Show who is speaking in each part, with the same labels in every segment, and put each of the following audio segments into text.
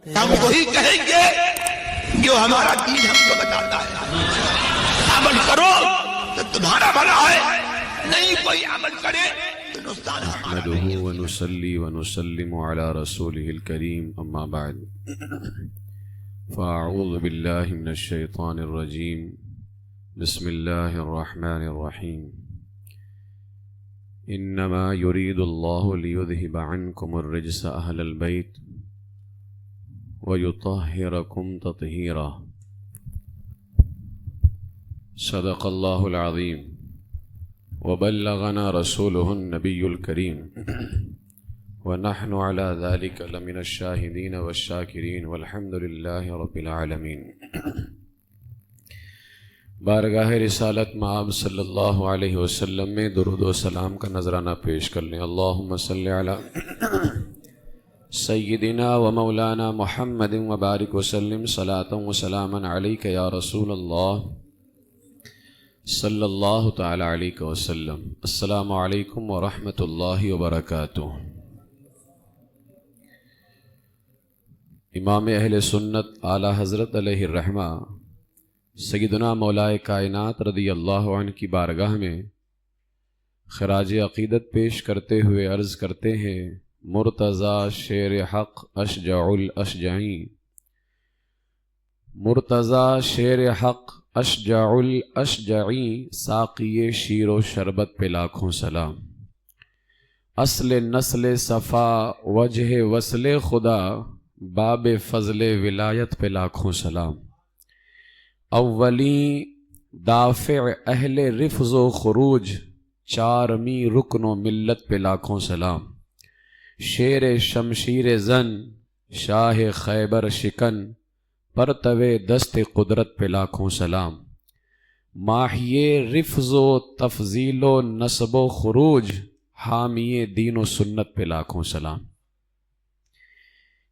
Speaker 1: ہم وہی کہیں گے جو ہمارا دین ہم کو بتاتا ہے. عمل کرو تو تمہارا بھلا ہے، نہیں کوئی عمل کرے تو نقصان ہمارا.
Speaker 2: نحمده ونصلي ونسلم على رسوله الكريم أما بعد فأعوذ بالله من الشيطان الرجيم. بسم الله الرحمن الرحيم. إنما يريد الله ليذهب عنكم الرجس أهل البيت ويطهركم تطهيرا. صدق الله العظيم وبلغنا رسوله النبي الكريم ونحن على ذلك لمن الشاهدين والشاكرين والحمد لله رب العالمين. بارگاہ رسالت مآب صلی اللہ علیہ وسلم میں درود و سلام کا نذرانہ پیش کر لیں. اللہم صلی علی سیدنا و مولانا محمد وبارک وسلم صلاة و سلاما علیک یا رسول اللہ صلی اللہ تعالی علیہ وسلم. السلام علیکم ورحمۃ اللہ وبرکاتہ. امام اہل سنت اعلیٰ حضرت علیہ الرحمہ سیدنا مولائے کائنات رضی اللہ عنہ کی بارگاہ میں خراج عقیدت پیش کرتے ہوئے عرض کرتے ہیں: مرتضیٰ شیر حق اشجع الاشجعی. مرتضیٰ شیر حق اشجع الاشجعی، ساقی شیر و شربت پہ لاکھوں سلام. اصل نسل صفا وجہ وصل خدا، باب فضل ولایت پہ لاکھوں سلام. اولی دافع اہل رفض و خروج، چارمی رکن و ملت پہ لاکھوں سلام. شیر شمشیر زن، شاہ خیبر شکن، پرتو دست قدرت پہ لاکھوں سلام. ماہی رفض و تفضیل و نسب و خروج، حامی دین و سنت پہ لاکھوں سلام.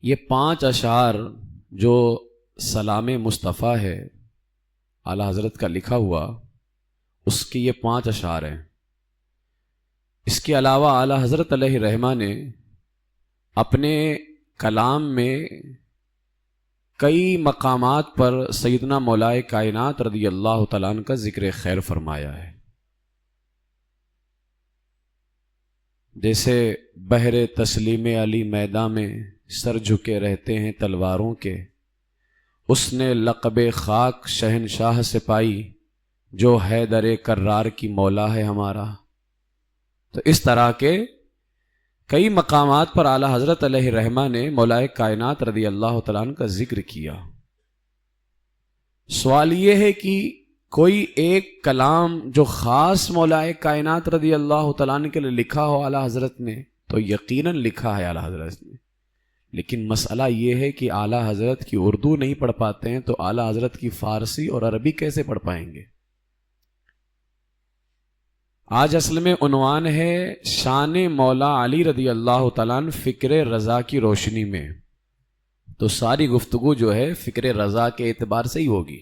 Speaker 2: یہ 5 اشعار جو سلام مصطفیٰ ہے اعلیٰ حضرت کا لکھا ہوا، اس کی یہ 5 اشعار ہیں. اس کے علاوہ اعلیٰ حضرت علیہ الرحمہ نے اپنے کلام میں کئی مقامات پر سیدنا مولائے کائنات رضی اللہ تعالیٰ عنہ کا ذکر خیر فرمایا ہے. جیسے بحر تسلیم علی میدان میں سر جھکے رہتے ہیں تلواروں کے، اس نے لقب خاک شہنشاہ سے پائی، جو حیدر کرار کی مولا ہے ہمارا. تو اس طرح کے کئی مقامات پر اعلیٰ حضرت علیہ الرحمہ نے مولائے کائنات رضی اللہ تعالیٰ عنہ کا ذکر کیا. سوال یہ ہے کہ کوئی ایک کلام جو خاص مولائے کائنات رضی اللہ تعالیٰ عنہ کے لیے لکھا ہو اعلیٰ حضرت نے، تو یقیناً لکھا ہے اعلیٰ حضرت نے. لیکن مسئلہ یہ ہے کہ اعلیٰ حضرت کی اردو نہیں پڑھ پاتے ہیں، تو اعلیٰ حضرت کی فارسی اور عربی کیسے پڑھ پائیں گے؟ آج اصل میں عنوان ہے شان مولا علی رضی اللہ تعالیٰ عنہ فکر رضا کی روشنی میں. تو ساری گفتگو جو ہے فکر رضا کے اعتبار سے ہی ہوگی.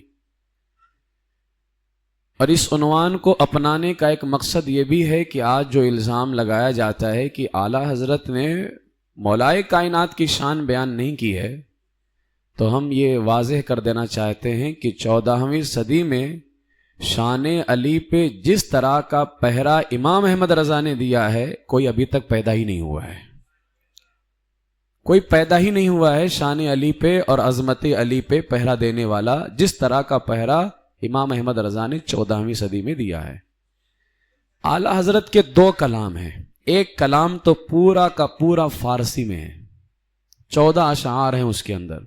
Speaker 2: اور اس عنوان کو اپنانے کا ایک مقصد یہ بھی ہے کہ آج جو الزام لگایا جاتا ہے کہ اعلیٰ حضرت نے مولائے کائنات کی شان بیان نہیں کی ہے، تو ہم یہ واضح کر دینا چاہتے ہیں کہ 14ویں صدی میں شان علی پہ جس طرح کا پہرا امام احمد رضا نے دیا ہے، کوئی ابھی تک پیدا ہی نہیں ہوا ہے. کوئی پیدا ہی نہیں ہوا ہے شان علی پہ اور عظمت علی پہ پہرا دینے والا، جس طرح کا پہرا امام احمد رضا نے 14ویں صدی میں دیا ہے. اعلیٰ حضرت کے 2 کلام ہیں. ایک کلام تو پورا کا پورا فارسی میں ہے، 14 اشعار ہیں اس کے اندر.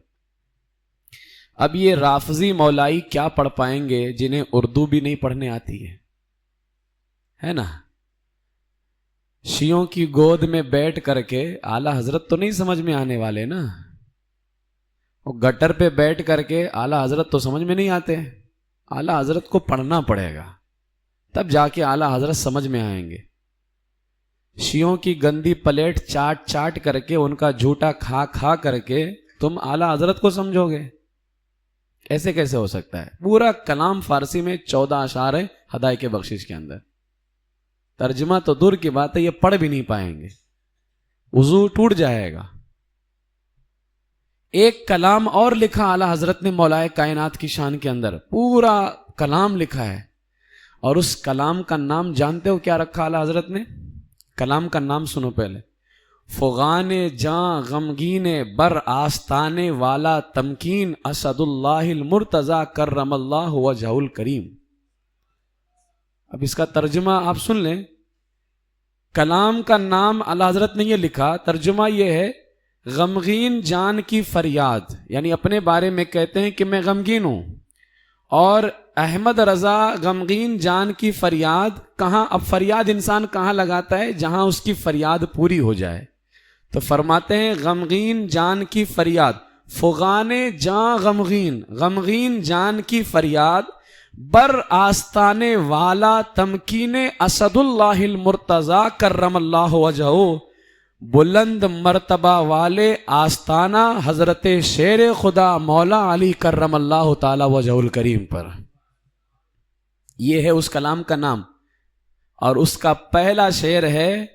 Speaker 2: اب یہ رافضی مولائی کیا پڑھ پائیں گے جنہیں اردو بھی نہیں پڑھنے آتی ہے نا؟ شیعوں کی گود میں بیٹھ کر کے اعلیٰ حضرت تو نہیں سمجھ میں آنے والے نا. وہ گٹر پہ بیٹھ کر کے اعلیٰ حضرت تو سمجھ میں نہیں آتے. اعلیٰ حضرت کو پڑھنا پڑے گا، تب جا کے اعلیٰ حضرت سمجھ میں آئیں گے. شیعوں کی گندی پلیٹ چاٹ چاٹ کر کے، ان کا جھوٹا کھا کھا کر کے تم اعلیٰ حضرت کو سمجھو گے؟ ایسے کیسے ہو سکتا ہے؟ پورا کلام فارسی میں 14 اشعار ہے ہدایت بخشش کے اندر. ترجمہ تو دور کی بات ہے، یہ پڑھ بھی نہیں پائیں گے، وضو ٹوٹ جائے گا. ایک کلام اور لکھا اعلیٰ حضرت نے مولائے کائنات کی شان کے اندر، پورا کلام لکھا ہے، اور اس کلام کا نام جانتے ہو کیا رکھا اعلیٰ حضرت نے؟ کلام کا نام سنو پہلے، فغان جاں غمگین بر آستان والا تمکین اسد اللہ المرتضی کرم اللہ وجہ الکریم۔ اب اس کا ترجمہ آپ سن لیں، کلام کا نام اعلیٰ حضرت نے یہ لکھا، ترجمہ یہ ہے غمگین جان کی فریاد، یعنی اپنے بارے میں کہتے ہیں کہ میں غمگین ہوں، اور احمد رضا غمگین جان کی فریاد کہاں؟ اب فریاد انسان کہاں لگاتا ہے؟ جہاں اس کی فریاد پوری ہو جائے۔ تو فرماتے ہیں غمگین جان کی فریاد، فغان جاں غمگین، غمگین جان کی فریاد، بر آستانے والا تمکین اسد اللہ المرتضی کرم اللہ وجہہ، بلند مرتبہ والے آستانہ حضرت شیر خدا مولا علی کرم اللہ تعالی وجہ الکریم پر۔ یہ ہے اس کلام کا نام، اور اس کا پہلا شعر ہے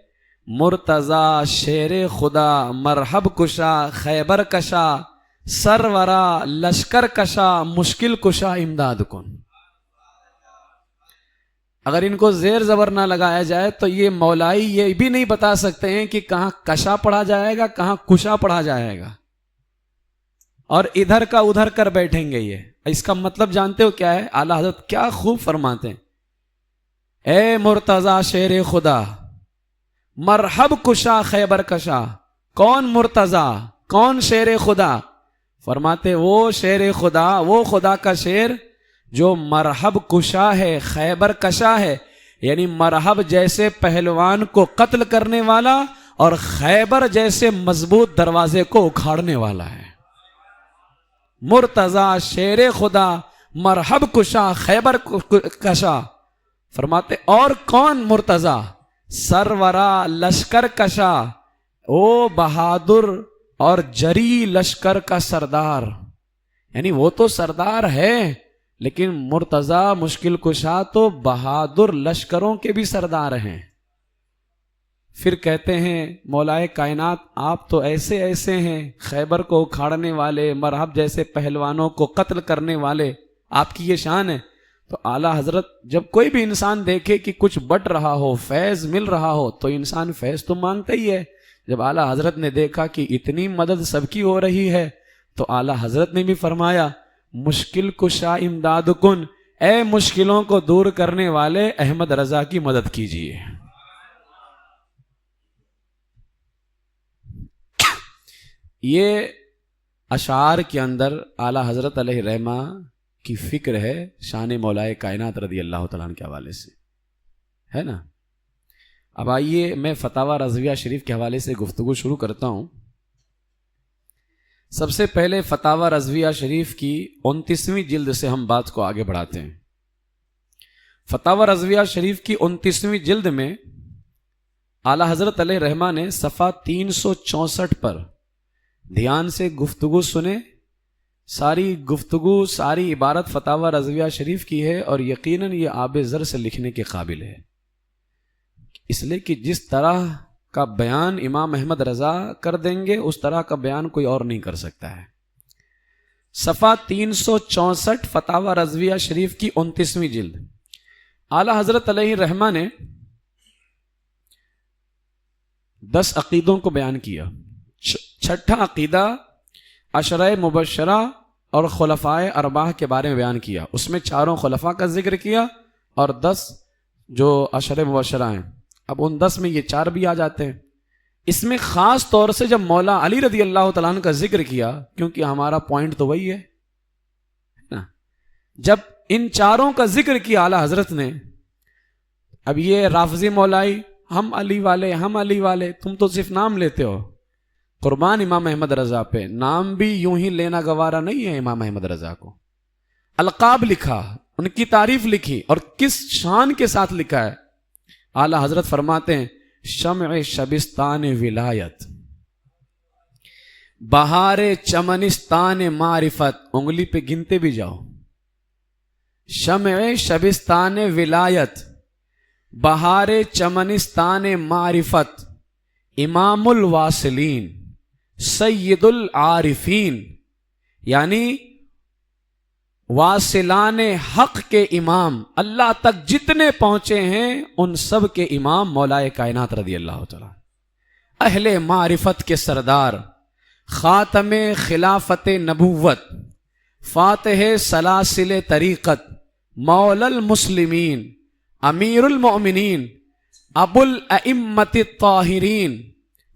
Speaker 2: مرتضی شیر خدا مرحب کشا خیبر کشا سرورا لشکر کشا مشکل کشا امداد کن۔ اگر ان کو زیر زبر نہ لگایا جائے تو یہ مولائی یہ بھی نہیں بتا سکتے ہیں کہ کہاں کشا پڑھا جائے گا، کہاں کشا پڑھا جائے گا، اور ادھر کا ادھر کر بیٹھیں گے۔ یہ اس کا مطلب جانتے ہو کیا ہے؟ اعلیٰ حضرت کیا خوب فرماتے ہیں، اے مرتضی شیر خدا مرحب کشا خیبر کشا۔ کون مرتضی؟ کون شیر خدا؟ فرماتے وہ شیر خدا، وہ خدا کا شیر جو مرحب کشا ہے، خیبر کشا ہے، یعنی مرحب جیسے پہلوان کو قتل کرنے والا اور خیبر جیسے مضبوط دروازے کو اکھاڑنے والا ہے۔ مرتضی شیر خدا مرحب کشا خیبر کشا۔ فرماتے اور کون مرتضی؟ سرورا لشکر کشا، او بہادر اور جری لشکر کا سردار، یعنی وہ تو سردار ہے لیکن مرتضی مشکل کشا تو بہادر لشکروں کے بھی سردار ہیں۔ پھر کہتے ہیں مولائے کائنات آپ تو ایسے ایسے ہیں، خیبر کو اکھاڑنے والے، مرحب جیسے پہلوانوں کو قتل کرنے والے، آپ کی یہ شان ہے۔ تو اعلیٰ حضرت جب کوئی بھی انسان دیکھے کہ کچھ بٹ رہا ہو، فیض مل رہا ہو، تو انسان فیض تو مانگتا ہی ہے۔ جب اعلیٰ حضرت نے دیکھا کہ اتنی مدد سب کی ہو رہی ہے تو اعلیٰ حضرت نے بھی فرمایا مشکل کشا امداد کن، اے مشکلوں کو دور کرنے والے احمد رضا کی مدد کیجیے۔ یہ اشعار کے اندر اعلیٰ حضرت علیہ رحمہ کی فکر ہے شان مولائے کائنات رضی اللہ تعالیٰ عنہ کے حوالے سے، ہے نا۔ اب آئیے میں فتاوی رضویہ شریف کے حوالے سے گفتگو شروع کرتا ہوں۔ سب سے پہلے فتاوی رضویہ شریف کی 29ویں جلد سے ہم بات کو آگے بڑھاتے ہیں۔ فتاوی رضویہ شریف کی 29ویں جلد میں اعلیٰ حضرت علیہ رحمہ نے صفحہ 364 پر دھیان سے گفتگو سنے۔ ساری گفتگو، ساری عبارت فتاوی رضویہ شریف کی ہے، اور یقیناً یہ آب زر سے لکھنے کے قابل ہے، اس لیے کہ جس طرح کا بیان امام احمد رضا کر دیں گے اس طرح کا بیان کوئی اور نہیں کر سکتا ہے۔ صفحہ 364 فتاوی رضویہ شریف کی 29ویں جلد، اعلیٰ حضرت علیہ رحمہ نے 10 عقیدوں کو بیان کیا۔ چھٹا عقیدہ عشرہ مبشرہ اور خلفائے اربعہ کے بارے میں بیان کیا، اس میں 4 خلفاء کا ذکر کیا اور 10 جو عشرہ مبشرہ ہیں۔ اب ان 10 میں یہ 4 بھی آ جاتے ہیں۔ اس میں خاص طور سے جب مولا علی رضی اللہ تعالیٰ عنہ کا ذکر کیا، کیونکہ ہمارا پوائنٹ تو وہی ہے نا، جب ان 4 کا ذکر کیا اعلیٰ حضرت نے، اب یہ رافضی مولائی ہم علی والے، ہم علی والے، تم تو صرف نام لیتے ہو۔ قربان امام احمد رضا پہ، نام بھی یوں ہی لینا گوارا نہیں ہے امام احمد رضا کو۔ القاب لکھا، ان کی تعریف لکھی، اور کس شان کے ساتھ لکھا ہے۔ اعلیٰ حضرت فرماتے ہیں شمع شبستان ولایت، بہار چمنستان معرفت، انگلی پہ گنتے بھی جاؤ، شمع شبستان ولایت، بہار چمنستان معرفت، امام الواصلین، سید العارفین، یعنی واصلان حق کے امام اللہ تک جتنے پہنچے ہیں ان سب کے امام مولا کائنات رضی اللہ تعالیٰ، اہل معرفت کے سردار، خاتم خلافت نبوت، فاتح سلاسل طریقت، مولا المسلمین، امیر المؤمنین، ابو الائمت الطاہرین،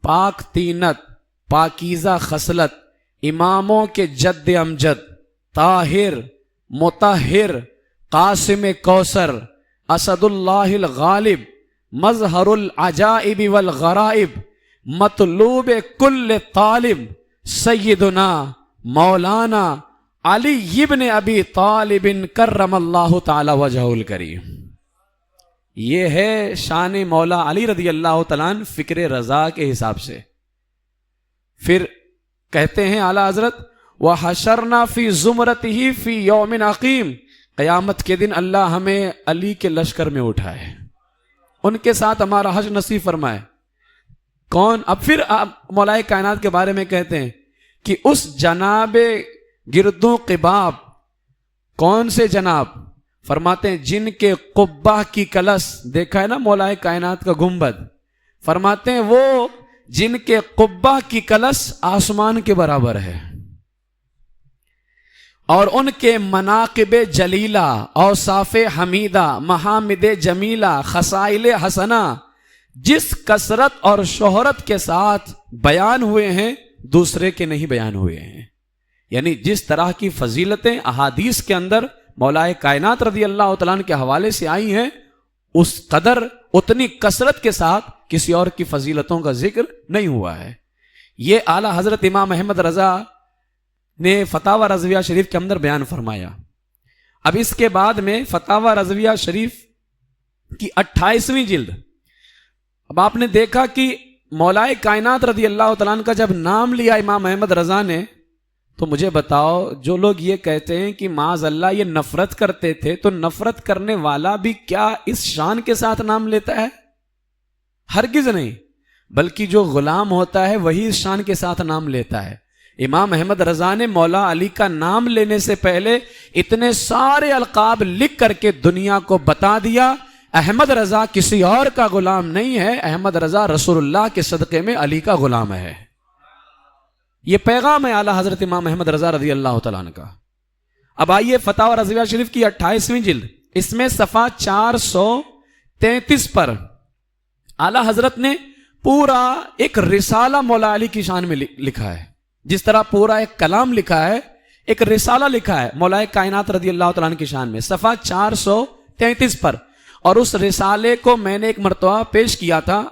Speaker 2: پاک تینت، پاکیزہ خصلت، اماموں کے جد امجد، طاہر، مطہر، قاسم کوثر، اسد اللہ الغالب، مظہر العجائب والغرائب، مطلوب کل طالب، سیدنا مولانا علی ابن ابی طالب کرم اللہ تعالی وجہہ الکریم۔ یہ ہے شان مولا علی رضی اللہ تعالیٰ عنہ فکر رضا کے حساب سے۔ پھر کہتے ہیں اعلیٰ حضرت وَحَشَرْنَا فِي زُمْرَتِهِ فِي يَوْمٍ عَقِيمٍ، قیامت کے دن اللہ ہمیں علی کے لشکر میں اٹھائے، ان کے ساتھ ہمارا حج نصیب فرمائے۔ کون؟ اب پھر مولا کائنات کے بارے میں کہتے ہیں کہ اس جناب گردوں قباب، کون سے جناب؟ فرماتے ہیں جن کے قبہ کی کلس، دیکھا ہے نا مولا کائنات کا گنبد، فرماتے ہیں وہ جن کے قبہ کی کلس آسمان کے برابر ہے، اور ان کے مناقب جلیلہ، اوصاف حمیدہ، محامد جمیلہ، خصائل حسنہ جس کثرت اور شہرت کے ساتھ بیان ہوئے ہیں دوسرے کے نہیں بیان ہوئے ہیں۔ یعنی جس طرح کی فضیلتیں احادیث کے اندر مولا کائنات رضی اللہ تعالیٰ عنہ کے حوالے سے آئی ہیں، اس قدر اتنی کثرت کے ساتھ کسی اور کی فضیلتوں کا ذکر نہیں ہوا ہے۔ یہ اعلیٰ حضرت امام احمد رضا نے فتاوی رضویہ شریف کے اندر بیان فرمایا۔ اب اس کے بعد میں فتاوی رضویہ شریف کی 28ویں جلد، اب آپ نے دیکھا کہ مولا کائنات رضی اللہ تعالیٰ عنہ کا جب نام لیا امام احمد رضا نے، تو مجھے بتاؤ جو لوگ یہ کہتے ہیں کہ معاذ اللہ یہ نفرت کرتے تھے، تو نفرت کرنے والا بھی کیا اس شان کے ساتھ نام لیتا ہے؟ ہرگز نہیں، بلکہ جو غلام ہوتا ہے وہی اس شان کے ساتھ نام لیتا ہے۔ امام احمد رضا نے مولا علی کا نام لینے سے پہلے اتنے سارے القاب لکھ کر کے دنیا کو بتا دیا، احمد رضا کسی اور کا غلام نہیں ہے، احمد رضا رسول اللہ کے صدقے میں علی کا غلام ہے۔ یہ پیغام ہے اعلیٰ حضرت امام احمد رضا رضی اللہ تعالیٰ عنہ کا۔ اب آئیے فتاوی رضویہ شریف کی 28ویں جلد، اس میں صفحہ 433 پر اعلیٰ حضرت نے پورا ایک رسالہ مولا علی کی شان میں لکھا ہے۔ جس طرح پورا ایک کلام لکھا ہے، ایک رسالہ لکھا ہے مولا کائنات رضی اللہ تعالیٰ عنہ کی شان میں، صفحہ 433 پر۔ اور اس رسالے کو میں نے ایک مرتبہ پیش کیا تھا،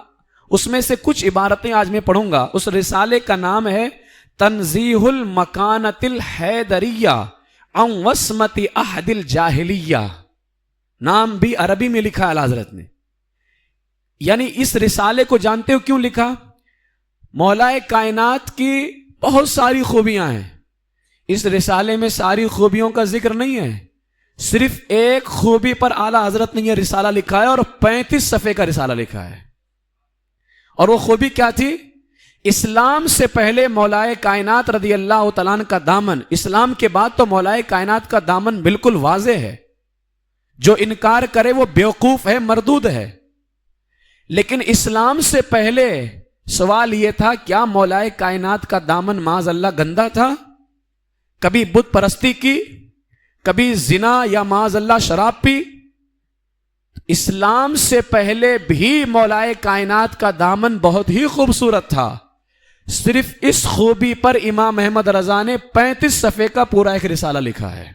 Speaker 2: اس میں سے کچھ عبارتیں آج میں پڑھوں گا۔ اس رسالے کا نام ہے تنزیہ المکانۃ الحیدریہ عن وصمۃ عہد الجاہلیہ، نام بھی عربی میں لکھا ہے اعلیٰ حضرت نے۔ یعنی اس رسالے کو جانتے ہو کیوں لکھا؟ مولا کائنات کی بہت ساری خوبیاں ہیں، اس رسالے میں ساری خوبیوں کا ذکر نہیں ہے، صرف ایک خوبی پر اعلیٰ حضرت نے یہ رسالہ لکھا ہے، اور 35 صفحے کا رسالہ لکھا ہے۔ اور وہ خوبی کیا تھی؟ اسلام سے پہلے مولا کائنات رضی اللہ تعالیٰ عنہ کا دامن، اسلام کے بعد تو مولا کائنات کا دامن بالکل واضح ہے، جو انکار کرے وہ بیوقوف ہے، مردود ہے۔ لیکن اسلام سے پہلے سوال یہ تھا کیا مولا کائنات کا دامن معاذ اللہ گندا تھا؟ کبھی بت پرستی کی، کبھی زنا یا معاذ اللہ شراب پی؟ اسلام سے پہلے بھی مولا کائنات کا دامن بہت ہی خوبصورت تھا، صرف اس خوبی پر امام احمد رضا نے 35 صفحے کا پورا ایک رسالہ لکھا ہے،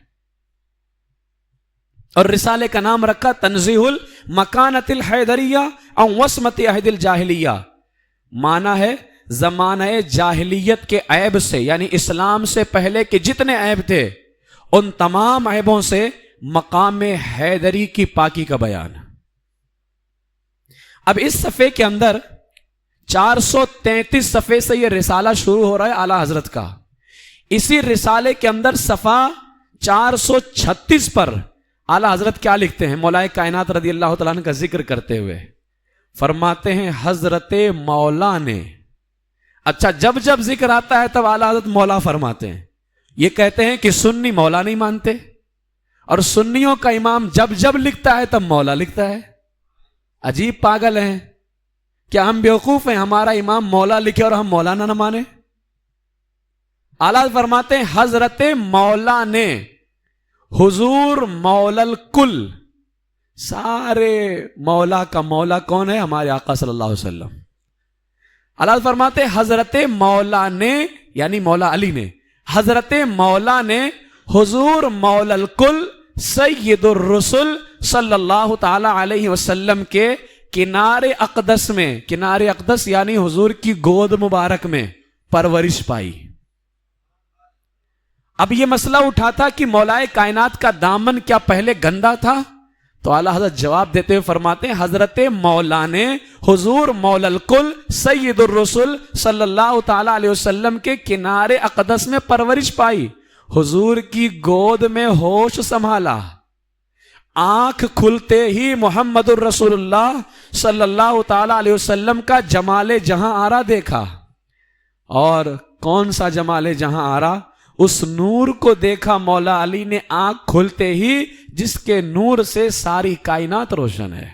Speaker 2: اور رسالے کا نام رکھا تنزیہ المکانۃ الحیدریہ عن وصمۃ عہد الجاہلیہ۔ معنی ہے زمانہ جاہلیت کے عیب سے، یعنی اسلام سے پہلے کے جتنے عیب تھے ان تمام عیبوں سے مقام حیدری کی پاکی کا بیان۔ اب اس صفحے کے اندر 433 صفحے سے یہ رسالہ شروع ہو رہا ہے اعلیٰ حضرت کا۔ اسی رسالے کے اندر صفحہ 436 پر اعلیٰ حضرت کیا لکھتے ہیں مولا کائنات رضی اللہ تعالیٰ عنہ کا ذکر کرتے ہوئے؟ فرماتے ہیں حضرت مولا نے، اچھا جب جب ذکر آتا ہے تب اعلیٰ حضرت مولا فرماتے ہیں، یہ کہتے ہیں کہ سنی مولا نہیں مانتے، اور سنیوں کا امام جب جب لکھتا ہے تب مولا لکھتا ہے. عجیب پاگل ہیں. کیا ہم بیوقوف ہیں ہمارا امام مولا لکھے اور ہم مولانا نہ مانے؟ اعلیٰ فرماتے ہیں حضرت مولا نے حضور مولا الکل، سارے مولا کا مولا کون ہے؟ ہمارے آقا صلی اللہ علیہ وسلم. اعلیٰ فرماتے ہیں حضرت مولا نے، یعنی مولا علی نے، حضرت مولا نے حضور مولا الکل سید الرسل صلی اللہ تعالی علیہ وسلم کے کنارے اقدس میں، کنارے اقدس یعنی حضور کی گود مبارک میں پرورش پائی. اب یہ مسئلہ اٹھا تھا کہ مولائے کائنات کا دامن کیا پہلے گندا تھا؟ تو اعلیٰ حضرت جواب دیتے ہوئے فرماتے ہیں حضرت مولا نے حضور مولا الکل سید الرسل صلی اللہ تعالی علیہ وسلم کے کنارے اقدس میں پرورش پائی، حضور کی گود میں ہوش سنبھالا، آنکھ کھلتے ہی محمد الرسول اللہ صلی اللہ تعالی علیہ وسلم کا جمال جہاں آرا دیکھا. اور کون سا جمال جہاں آرا؟ اس نور کو دیکھا مولا علی نے آنکھ کھلتے ہی جس کے نور سے ساری کائنات روشن ہے،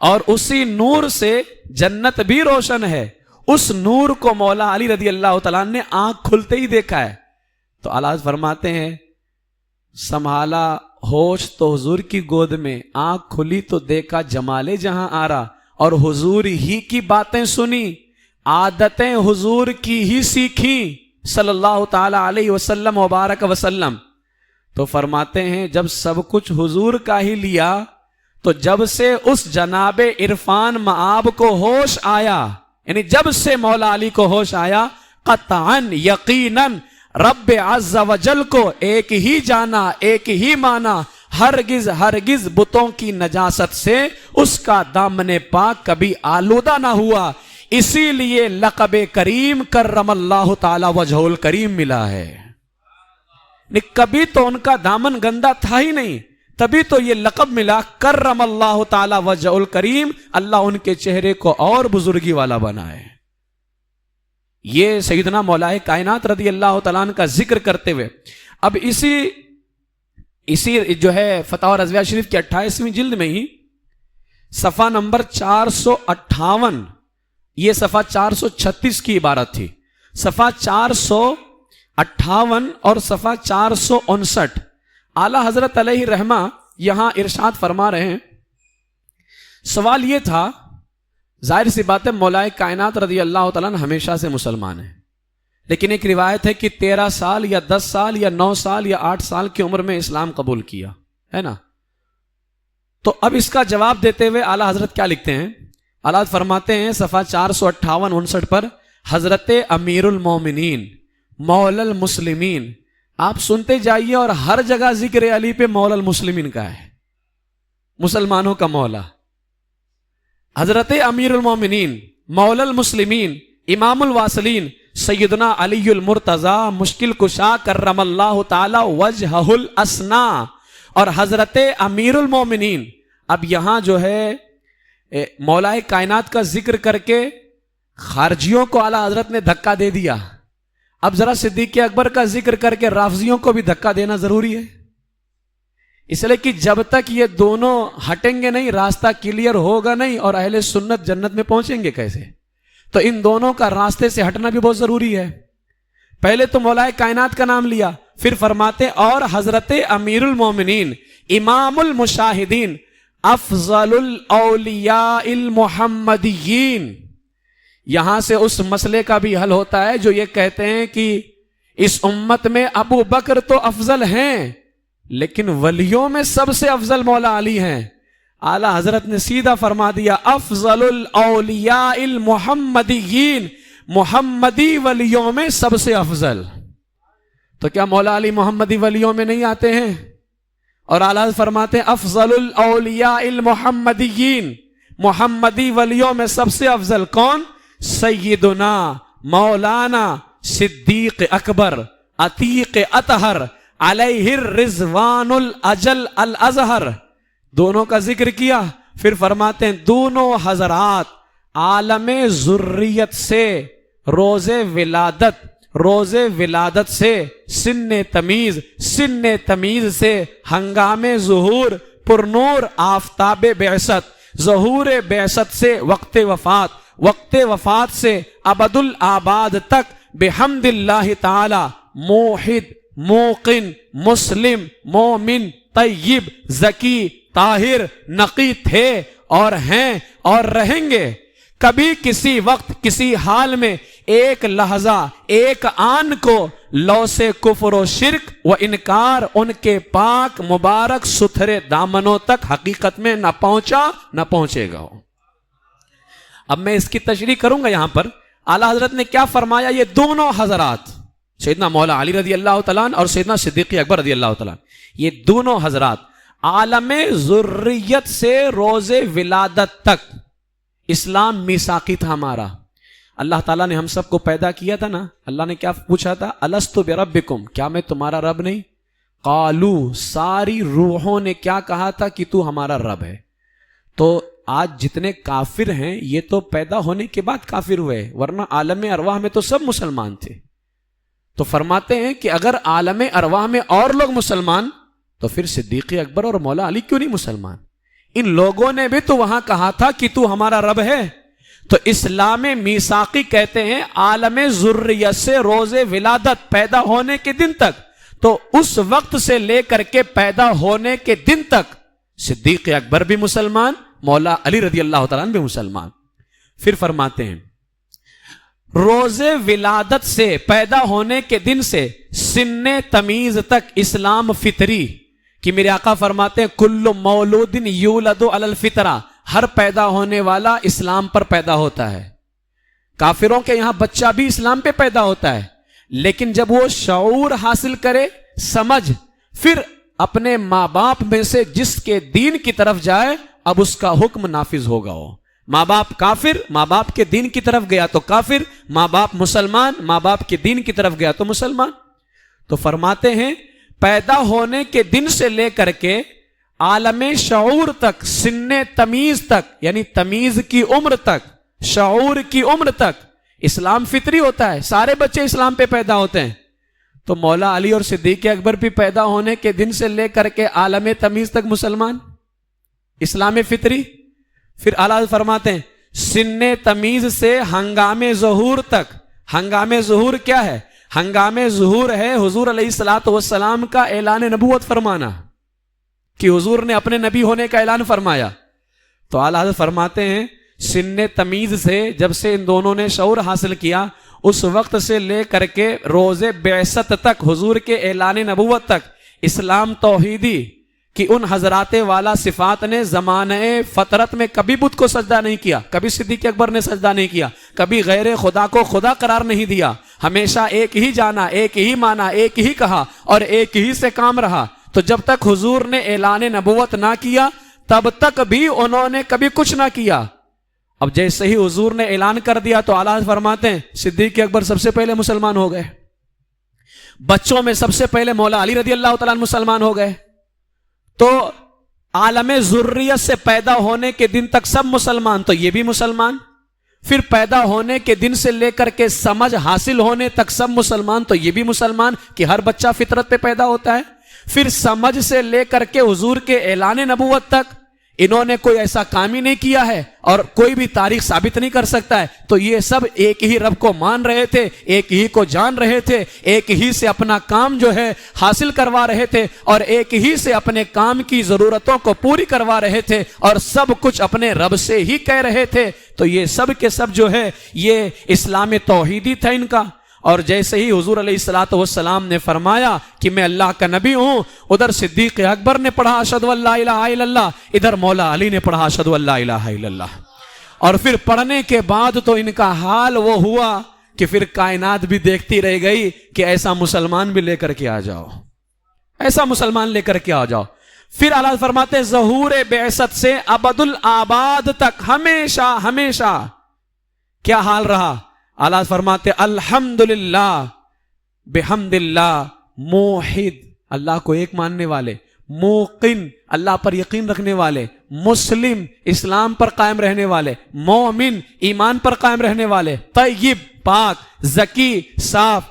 Speaker 2: اور اسی نور سے جنت بھی روشن ہے. اس نور کو مولا علی رضی اللہ تعالیٰ نے آنکھ کھلتے ہی دیکھا ہے. تو اعلیٰ فرماتے ہیں سنبھالا ہوش تو حضور کی گود میں، آنکھ کھلی تو دیکھا جمال جہاں آرا، اور حضور ہی کی باتیں سنی، عادتیں حضور کی ہی سیکھیں صلی اللہ تعالی علیہ وسلم وبارک وسلم. تو فرماتے ہیں جب سب کچھ حضور کا ہی لیا تو جب سے اس جناب عرفان مآب کو ہوش آیا، یعنی جب سے مولا علی کو ہوش آیا، قطعاً یقیناً رب عز و جل کو ایک ہی جانا، ایک ہی مانا، ہرگز ہرگز بتوں کی نجاست سے اس کا دامن پاک کبھی آلودہ نہ ہوا. اسی لیے لقب کریم کرم اللہ تعالی وجہ الکریم ملا ہے. کبھی تو ان کا دامن گندا تھا ہی نہیں، تبھی تو یہ لقب ملا کرم اللہ تعالی وجہ الکریم. اللہ ان کے چہرے کو اور بزرگی والا بنائے. یہ سیدنا مولا کائنات رضی اللہ تعالیٰ عنہ کا ذکر کرتے ہوئے اب اسی جو ہے فتاوی رضویہ شریف کی 28ویں جلد میں ہی صفحہ نمبر 458، یہ صفحہ 436 کی عبارت تھی، صفحہ 458 اور صفحہ 459 اعلیٰ حضرت علیہ رحمہ یہاں ارشاد فرما رہے ہیں. سوال یہ تھا، ظاہر سی بات ہے مولا کائنات رضی اللہ تعالیٰ ہمیشہ سے مسلمان ہیں، لیکن ایک روایت ہے کہ 13 سال یا 10 سال یا 9 سال یا 8 سال کی عمر میں اسلام قبول کیا ہے نا. تو اب اس کا جواب دیتے ہوئے اعلیٰ حضرت کیا لکھتے ہیں؟ اعلیٰ فرماتے ہیں صفحہ 458-59 پر حضرت امیر المومنین مولا المسلمین، آپ سنتے جائیے اور ہر جگہ ذکر علی پہ مولا المسلمین کا ہے، مسلمانوں کا مولا. حضرت امیر المومنین مولا المسلمین امام الواصلین سیدنا علی المرتضی مشکل کشا کرم اللہ تعالی وجہہ الاسنا. اور حضرت امیر المومنین، اب یہاں جو ہے مولا کائنات کا ذکر کر کے خارجیوں کو اعلیٰ حضرت نے دھکا دے دیا، اب ذرا صدیق اکبر کا ذکر کر کے رافضیوں کو بھی دھکا دینا ضروری ہے، اس لیے کہ جب تک یہ دونوں ہٹیں گے نہیں راستہ کلیئر ہوگا نہیں، اور اہل سنت جنت میں پہنچیں گے کیسے؟ تو ان دونوں کا راستے سے ہٹنا بھی بہت ضروری ہے. پہلے تو مولا کائنات کا نام لیا، پھر فرماتے اور حضرت امیر المومنین امام المشاہدین افضل الاولیاء المحمدیین. یہاں سے اس مسئلے کا بھی حل ہوتا ہے جو یہ کہتے ہیں کہ اس امت میں ابو بکر تو افضل ہیں لیکن ولیوں میں سب سے افضل مولا علی ہیں. اعلیٰ حضرت نے سیدھا فرما دیا افضل الاولیاء المحمدیین، محمدی ولیوں میں سب سے افضل. تو کیا مولا علی محمدی ولیوں میں نہیں آتے ہیں؟ اور اعلیٰ حضرت فرماتے ہیں افضل الاولیاء المحمدیین، محمدی ولیوں میں سب سے افضل کون؟ سیدنا مولانا صدیق اکبر عتیق اطہر علیہ الرضوان الاجل الازہر. دونوں کا ذکر کیا، پھر فرماتے ہیں دونوں حضرات عالم ذریت سے روز ولادت روز ولادت سے سن تمیز سے ہنگام ظہور پرنور آفتاب بعثت، ظہور بعثت سے وقت وفات سے ابد الآباد تک بحمد اللہ تعالی موحد موقن مسلم مومن طیب ذکی طاہر نقی تھے اور ہیں اور رہیں گے۔ کبھی کسی وقت کسی حال میں ایک لحظہ ایک آن کو لو سے کفر و شرک و انکار ان کے پاک مبارک ستھرے دامنوں تک حقیقت میں نہ پہنچا نہ پہنچے گا۔ اب میں اس کی تشریح کروں گا۔ یہاں پر اعلیٰ حضرت نے کیا فرمایا؟ یہ دونوں حضرات سیدنا مولا علی رضی اللہ تعالیٰ عنہ اور سیدنا صدیق اکبر رضی اللہ تعالیٰ عنہ، یہ دونوں حضرات عالم ذریت سے روز ولادت تک اسلام میثاقی تھا ہمارا۔ اللہ تعالیٰ نے ہم سب کو پیدا کیا تھا نا، اللہ نے کیا پوچھا تھا؟ الست بربکم، کیا میں تمہارا رب نہیں؟ قالو، ساری روحوں نے کیا کہا تھا کہ تو ہمارا رب ہے۔ تو آج جتنے کافر ہیں یہ تو پیدا ہونے کے بعد کافر ہوئے، ورنہ عالم ارواح میں تو سب مسلمان تھے۔ تو فرماتے ہیں کہ اگر عالم ارواح میں اور لوگ مسلمان تو پھر صدیق اکبر اور مولا علی کیوں نہیں مسلمان؟ ان لوگوں نے بھی تو وہاں کہا تھا کہ تو ہمارا رب ہے۔ تو اسلام میثاقی کہتے ہیں عالم ذریت سے روز ولادت پیدا ہونے کے دن تک، تو اس وقت سے لے کر کے پیدا ہونے کے دن تک صدیق اکبر بھی مسلمان، مولا علی رضی اللہ تعالیٰ عنہ بھی مسلمان۔ پھر فرماتے ہیں روز ولادت سے پیدا ہونے کے دن سے سن تمیز تک اسلام فطری، کہ میرے آقا فرماتے ہیں کل مولود یولد علی الفطرہ، ہر پیدا ہونے والا اسلام پر پیدا ہوتا ہے۔ کافروں کے یہاں بچہ بھی اسلام پہ پیدا ہوتا ہے، لیکن جب وہ شعور حاصل کرے، سمجھ، پھر اپنے ماں باپ میں سے جس کے دین کی طرف جائے اب اس کا حکم نافذ ہوگا۔ وہ ماں باپ کافر، ماں باپ کے دین کی طرف گیا تو کافر، ماں باپ مسلمان، ماں باپ کے دین کی طرف گیا تو مسلمان۔ تو فرماتے ہیں پیدا ہونے کے دن سے لے کر کے عالم شعور تک، سن تمیز تک، یعنی تمیز کی عمر تک، شعور کی عمر تک اسلام فطری ہوتا ہے۔ سارے بچے اسلام پہ پیدا ہوتے ہیں۔ تو مولا علی اور صدیق اکبر بھی پیدا ہونے کے دن سے لے کر کے عالم تمیز تک مسلمان، اسلام فطری۔ پھر اعلیٰ فرماتے ہیں سن تمیز سے ہنگام ظہور تک۔ ہنگام ظہور کیا ہے؟ ہنگام ظہور ہے حضور علیہ الصلوۃ والسلام کا اعلان نبوت فرمانا، کہ حضور نے اپنے نبی ہونے کا اعلان فرمایا۔ تو اعلیٰ فرماتے ہیں سن تمیز سے جب سے ان دونوں نے شعور حاصل کیا، اس وقت سے لے کر کے روز بعثت تک، حضور کے اعلان نبوت تک، اسلام توحیدی کہ ان حضرات والا صفات نے زمانہ فطرت میں کبھی بت کو سجدہ نہیں کیا، کبھی صدیق اکبر نے سجدہ نہیں کیا، کبھی غیر خدا کو خدا قرار نہیں دیا، ہمیشہ ایک ہی جانا، ایک ہی مانا، ایک ہی کہا اور ایک ہی سے کام رہا۔ تو جب تک حضور نے اعلان نبوت نہ کیا تب تک بھی انہوں نے کبھی کچھ نہ کیا۔ اب جیسے ہی حضور نے اعلان کر دیا تو اعلیٰ فرماتے ہیں صدیق اکبر سب سے پہلے مسلمان ہو گئے، بچوں میں سب سے پہلے مولا علی رضی اللہ تعالیٰ عنہ مسلمان ہو گئے۔ تو عالم ذریت سے پیدا ہونے کے دن تک سب مسلمان، تو یہ بھی مسلمان۔ پھر پیدا ہونے کے دن سے لے کر کے سمجھ حاصل ہونے تک سب مسلمان، تو یہ بھی مسلمان کہ ہر بچہ فطرت پہ پیدا ہوتا ہے۔ پھر سمجھ سے لے کر کے حضور کے اعلان نبوت تک انہوں نے کوئی ایسا کام ہی نہیں کیا ہے اور کوئی بھی تاریخ ثابت نہیں کر سکتا ہے، تو یہ سب ایک ہی رب کو مان رہے تھے، ایک ہی کو جان رہے تھے، ایک ہی سے اپنا کام جو ہے حاصل کروا رہے تھے اور ایک ہی سے اپنے کام کی ضرورتوں کو پوری کروا رہے تھے اور سب کچھ اپنے رب سے ہی کہہ رہے تھے۔ تو یہ سب کے سب جو ہے یہ اسلام توحیدی تھا ان کا۔ اور جیسے ہی حضور علیہ الصلوۃ والسلام نے فرمایا کہ میں اللہ کا نبی ہوں، ادھر صدیق اکبر نے پڑھا اشہد ان لا الہ الا اللہ، ادھر مولا علی نے پڑھا اشہد ان لا الہ الا اللہ۔ اور پھر پڑھنے کے بعد تو ان کا حال وہ ہوا کہ پھر کائنات بھی دیکھتی رہ گئی کہ ایسا مسلمان بھی لے کر کے آ جاؤ، ایسا مسلمان لے کر کے آ جاؤ۔ پھر اللہ فرماتے ظہور بعثت سے ابد الآباد تک، ہمیشہ ہمیشہ کیا حال رہا؟ اللہ فرماتے الحمدللہ بحمد اللہ، موحد اللہ کو ایک ماننے والے، موقن اللہ پر یقین رکھنے والے، مسلم اسلام پر قائم رہنے والے، مومن ایمان پر قائم رہنے والے، طیب پاک، ذکی صاف،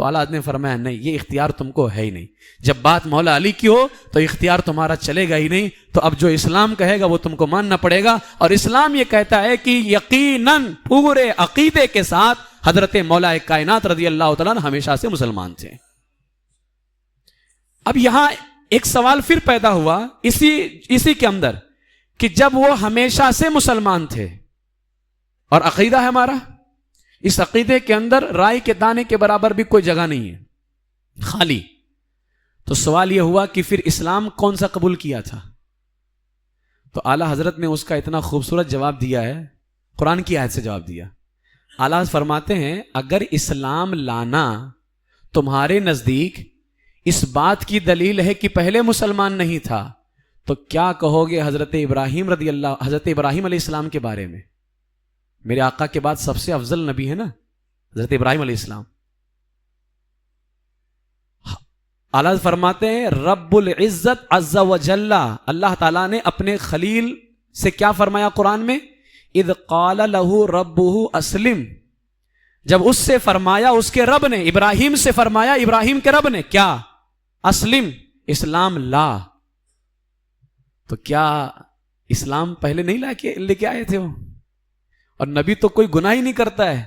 Speaker 2: تو اعلیٰ حضرت نے فرمایا نہیں، یہ اختیار تم کو ہے ہی نہیں. جب بات مولا علی کی ہو تو اختیار تمہارا چلے گا ہی نہیں. تو اب جو اسلام کہے گا وہ تم کو ماننا پڑے گا. اور اسلام یہ کہتا ہے کہ یقیناً پورے عقیدے کے ساتھ حضرت مولا کائنات رضی اللہ تعالیٰ عنہ ہمیشہ سے مسلمان تھے. اب یہاں ایک سوال پھر پیدا ہوا اسی کے اندر کہ جب وہ ہمیشہ سے مسلمان تھے اور عقیدہ ہے ہمارا، اس عقیدے کے اندر رائی کے دانے کے برابر بھی کوئی جگہ نہیں ہے، خالی. تو سوال یہ ہوا کہ پھر اسلام کون سا قبول کیا تھا؟ تو اعلیٰ حضرت نے اس کا اتنا خوبصورت جواب دیا ہے، قرآن کی آیت سے جواب دیا. اعلیٰ حضرت فرماتے ہیں اگر اسلام لانا تمہارے نزدیک اس بات کی دلیل ہے کہ پہلے مسلمان نہیں تھا تو کیا کہو گے حضرت ابراہیم علیہ السلام کے بارے میں؟ میرے آقا کے بعد سب سے افضل نبی ہے نا حضرت ابراہیم علیہ السلام. اعلیٰ فرماتے ہیں رب العزت عز و جل، اللہ تعالیٰ نے اپنے خلیل سے کیا فرمایا قرآن میں؟ اذ قال له ربه اسلم. جب اس سے فرمایا اس کے رب نے، ابراہیم سے فرمایا ابراہیم کے رب نے کیا؟ اسلم، اسلام لا. تو کیا اسلام پہلے نہیں لے کے آئے تھے وہ؟ اور نبی تو کوئی گناہ ہی نہیں کرتا ہے.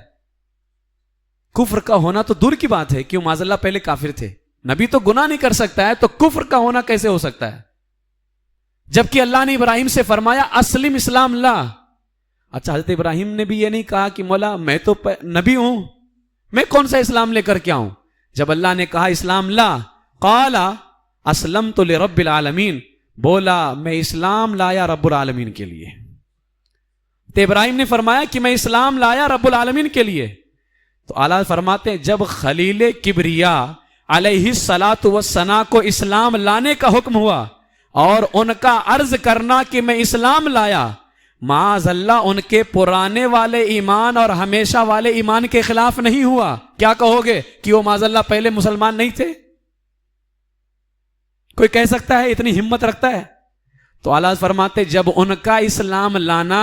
Speaker 2: کفر کا ہونا تو دور کی بات ہے، کیوں معاذ اللہ پہلے کافر تھے. نبی تو گناہ نہیں کر سکتا ہے تو کفر کا ہونا کیسے ہو سکتا ہے؟ جبکہ اللہ نے ابراہیم سے فرمایا اسلم، اسلام لا. اچھا حضرت ابراہیم نے بھی یہ نہیں کہا کہ مولا میں تو نبی ہوں، میں کون سا اسلام لے کر کے آؤں؟ جب اللہ نے کہا اسلام لا، قال اسلمت لرب العالمین، بولا میں اسلام لایا رب العالمین کے لیے. تو ابراہیم نے فرمایا کہ میں اسلام لایا رب العالمین کے لیے. تو اعلیٰ فرماتے ہیں جب خلیل کبریا علیہ الصلاۃ والثناء کو اسلام لانے کا حکم ہوا اور ان کا عرض کرنا کہ میں اسلام لایا، معاذ اللہ ان کے پرانے والے ایمان اور ہمیشہ والے ایمان کے خلاف نہیں ہوا. کیا کہو گے کہ وہ معاذ اللہ پہلے مسلمان نہیں تھے؟ کوئی کہہ سکتا ہے؟ اتنی ہمت رکھتا ہے؟ تو اعلیٰ فرماتے جب ان کا اسلام لانا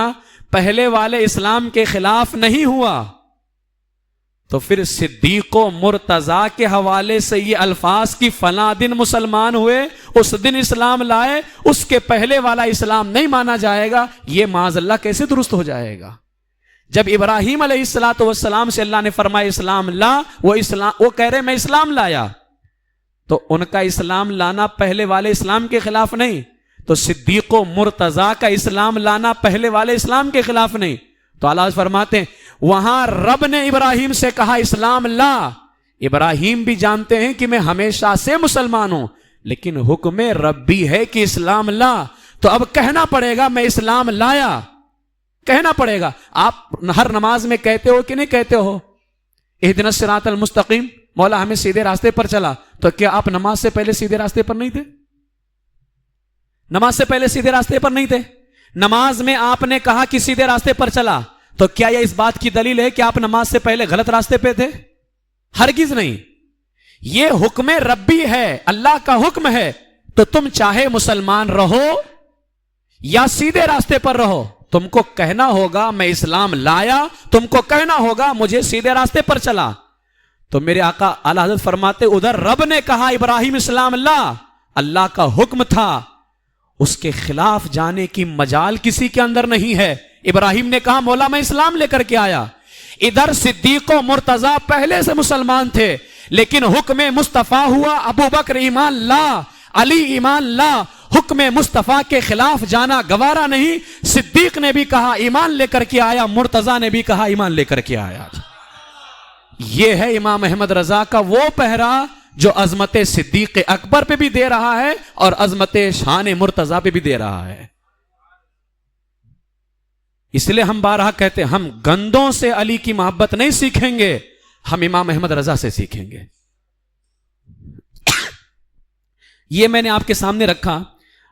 Speaker 2: پہلے والے اسلام کے خلاف نہیں ہوا تو پھر صدیق و مرتضیٰ کے حوالے سے یہ الفاظ کی فلاں دن مسلمان ہوئے، اس دن اسلام لائے، اس کے پہلے والا اسلام نہیں مانا جائے گا، یہ معاذ اللہ کیسے درست ہو جائے گا؟ جب ابراہیم علیہ الصلاۃ والسلام سے اللہ نے فرمایا اسلام لا، وہ کہہ رہے میں اسلام لایا، تو ان کا اسلام لانا پہلے والے اسلام کے خلاف نہیں، تو صدیق و مرتضیٰ کا اسلام لانا پہلے والے اسلام کے خلاف نہیں. تو اللہ فرماتے ہیں وہاں رب نے ابراہیم سے کہا اسلام لا. ابراہیم بھی جانتے ہیں کہ میں ہمیشہ سے مسلمان ہوں، لیکن حکم ربی ہے کہ اسلام لا، تو اب کہنا پڑے گا میں اسلام لایا، کہنا پڑے گا. آپ ہر نماز میں کہتے ہو کہ نہیں کہتے ہو اہدنا الصراط المستقیم، مولا ہمیں سیدھے راستے پر چلا؟ تو کیا آپ نماز سے پہلے سیدھے راستے پر نہیں تھے؟ نماز سے پہلے سیدھے راستے پر نہیں تھے؟ نماز میں آپ نے کہا کہ سیدھے راستے پر چلا، تو کیا یہ اس بات کی دلیل ہے کہ آپ نماز سے پہلے غلط راستے پہ تھے؟ ہرگز نہیں. یہ حکم ربی ہے، اللہ کا حکم ہے، تو تم چاہے مسلمان رہو یا سیدھے راستے پر رہو، تم کو کہنا ہوگا میں اسلام لایا، تم کو کہنا ہوگا مجھے سیدھے راستے پر چلا. تو میرے آقا اعلیٰ حضرت فرماتے ادھر رب نے کہا ابراہیم اسلام لا، اللہ کا حکم تھا، اس کے خلاف جانے کی مجال کسی کے اندر نہیں ہے. ابراہیم نے کہا مولا میں اسلام لے کر کے آیا. ادھر صدیق و مرتضیٰ پہلے سے مسلمان تھے، لیکن حکم مصطفیٰ ہوا، ابو بکر ایمان لا، علی ایمان لا، حکم مصطفیٰ کے خلاف جانا گوارا نہیں. صدیق نے بھی کہا ایمان لے کر کے آیا، مرتضیٰ نے بھی کہا ایمان لے کر کے آیا. یہ ہے امام احمد رضا کا وہ پہرا جو عظمت صدیق اکبر پہ بھی دے رہا ہے اور عظمت شان مرتضیٰ پہ بھی دے رہا ہے. اس لیے ہم بارہا کہتے ہیں ہم گندوں سے علی کی محبت نہیں سیکھیں گے، ہم امام احمد رضا سے سیکھیں گے. یہ میں نے آپ کے سامنے رکھا.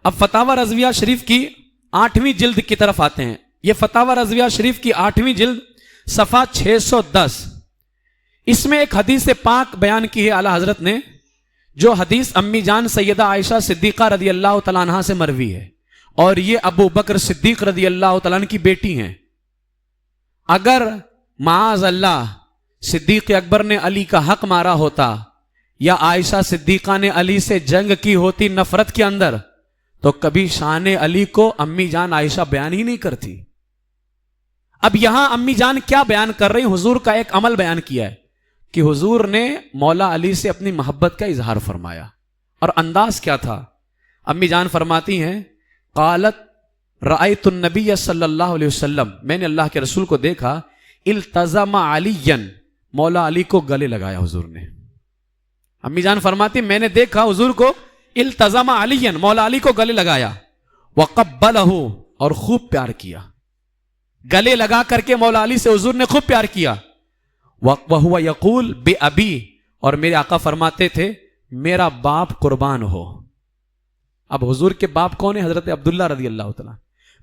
Speaker 2: اب فتاوی رضویہ شریف کی 8ویں جلد کی طرف آتے ہیں. یہ فتاوی رضویہ شریف کی 8ویں جلد صفحہ 610. اس میں ایک حدیث پاک بیان کی ہے اعلیٰ حضرت نے، جو حدیث امی جان سیدہ عائشہ صدیقہ رضی اللہ تعالیٰ عنہ سے مروی ہے، اور یہ ابو بکر صدیق رضی اللہ تعالیٰ عنہ کی بیٹی ہیں. اگر معاذ اللہ صدیق اکبر نے علی کا حق مارا ہوتا یا عائشہ صدیقہ نے علی سے جنگ کی ہوتی نفرت کے اندر، تو کبھی شان علی کو امی جان عائشہ بیان ہی نہیں کرتی۔ اب یہاں امی جان کیا بیان کر رہی؟ حضور کا ایک عمل بیان کیا ہے کہ حضور نے مولا علی سے اپنی محبت کا اظہار فرمایا، اور انداز کیا تھا؟ امی جان فرماتی ہیں قالت رأیت النبی صلی اللہ علیہ وسلم، میں نے اللہ کے رسول کو دیکھا، التزم علی، مولا علی کو گلے لگایا حضور نے۔ امی جان فرماتی میں نے دیکھا حضور کو التزم علی، مولا علی کو گلے لگایا، وقبلہ، اور خوب پیار کیا، گلے لگا کر کے مولا علی سے حضور نے خوب پیار کیا۔ وَهُوَ يَقُولُ بِأَبِي، اور میرے آقا فرماتے تھے میرا باپ قربان ہو۔ اب حضور کے باپ کون ہے؟ حضرت عبداللہ رضی اللہ تعالیٰ۔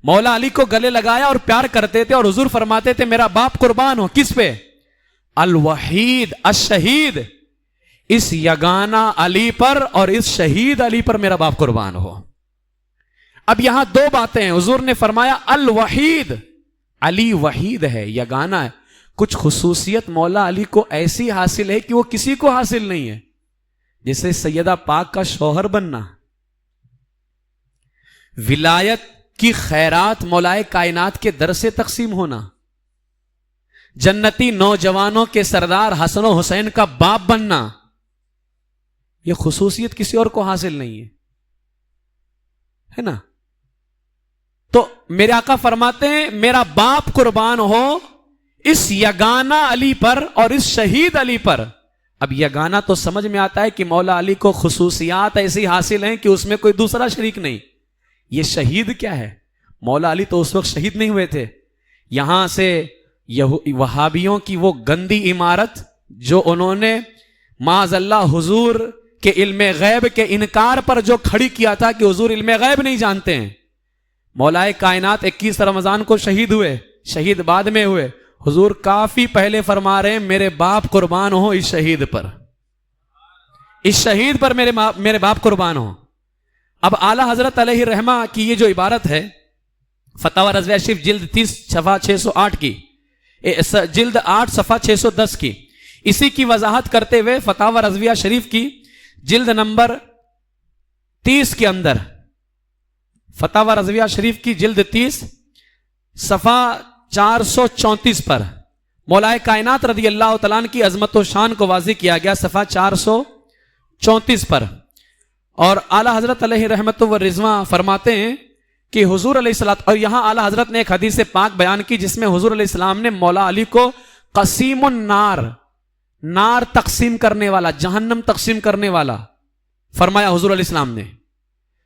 Speaker 2: مولا علی کو گلے لگایا اور پیار کرتے تھے، اور حضور فرماتے تھے میرا باپ قربان ہو۔ کس پہ؟ الوحید الشہید، اس یگانہ علی پر اور اس شہید علی پر میرا باپ قربان ہو۔ اب یہاں دو باتیں ہیں، حضور نے فرمایا الوحید، علی وحید ہے، یگانہ ہے، کچھ خصوصیت مولا علی کو ایسی حاصل ہے کہ وہ کسی کو حاصل نہیں ہے، جیسے سیدہ پاک کا شوہر بننا، ولایت کی خیرات مولائے کائنات کے در سے تقسیم ہونا، جنتی نوجوانوں کے سردار حسن و حسین کا باپ بننا، یہ خصوصیت کسی اور کو حاصل نہیں ہے نا؟ تو میرے آقا فرماتے ہیں میرا باپ قربان ہو اس یگانہ علی پر اور اس شہید علی پر۔ اب یگانہ تو سمجھ میں آتا ہے کہ مولا علی کو خصوصیات ایسی حاصل ہیں کہ اس میں کوئی دوسرا شریک نہیں۔ یہ شہید کیا ہے؟ مولا علی تو اس وقت شہید نہیں ہوئے تھے۔ یہاں سے وہابیوں کی وہ گندی عمارت جو انہوں نے معاذ اللہ حضور کے علم غیب کے انکار پر جو کھڑی کیا تھا کہ حضور علم غیب نہیں جانتے ہیں۔ مولائے کائنات 21 رمضان کو شہید ہوئے، شہید بعد میں ہوئے، حضور کافی پہلے فرما رہے ہیں میرے باپ قربان ہو اس شہید پر، اس شہید پر میرے باپ قربان ہو۔ اب اعلیٰ حضرت علیہ رحمہ کی یہ جو عبارت ہے فتاوی رضویہ شریف جلد 30 صفحہ 608 کی، جلد 8 صفحہ 610 کی، اسی کی وضاحت کرتے ہوئے فتاوی رضویہ شریف کی جلد نمبر 30 کے اندر، فتاوی رضویہ شریف کی جلد 30 صفحہ 434 پر مولائے کائنات رضی اللہ تعالیٰ عنہ کی عظمت و شان کو واضح کیا گیا، صفحہ 434 پر۔ اور اعلیٰ حضرت علیہ رحمت و رضوان فرماتے ہیں کہ حضور علیہ السلام، اور یہاں اعلیٰ حضرت نے ایک حدیث پاک بیان کی جس میں حضور علیہ السلام نے مولا علی کو قسیم النار، نار تقسیم کرنے والا، جہنم تقسیم کرنے والا فرمایا حضور علیہ السلام نے۔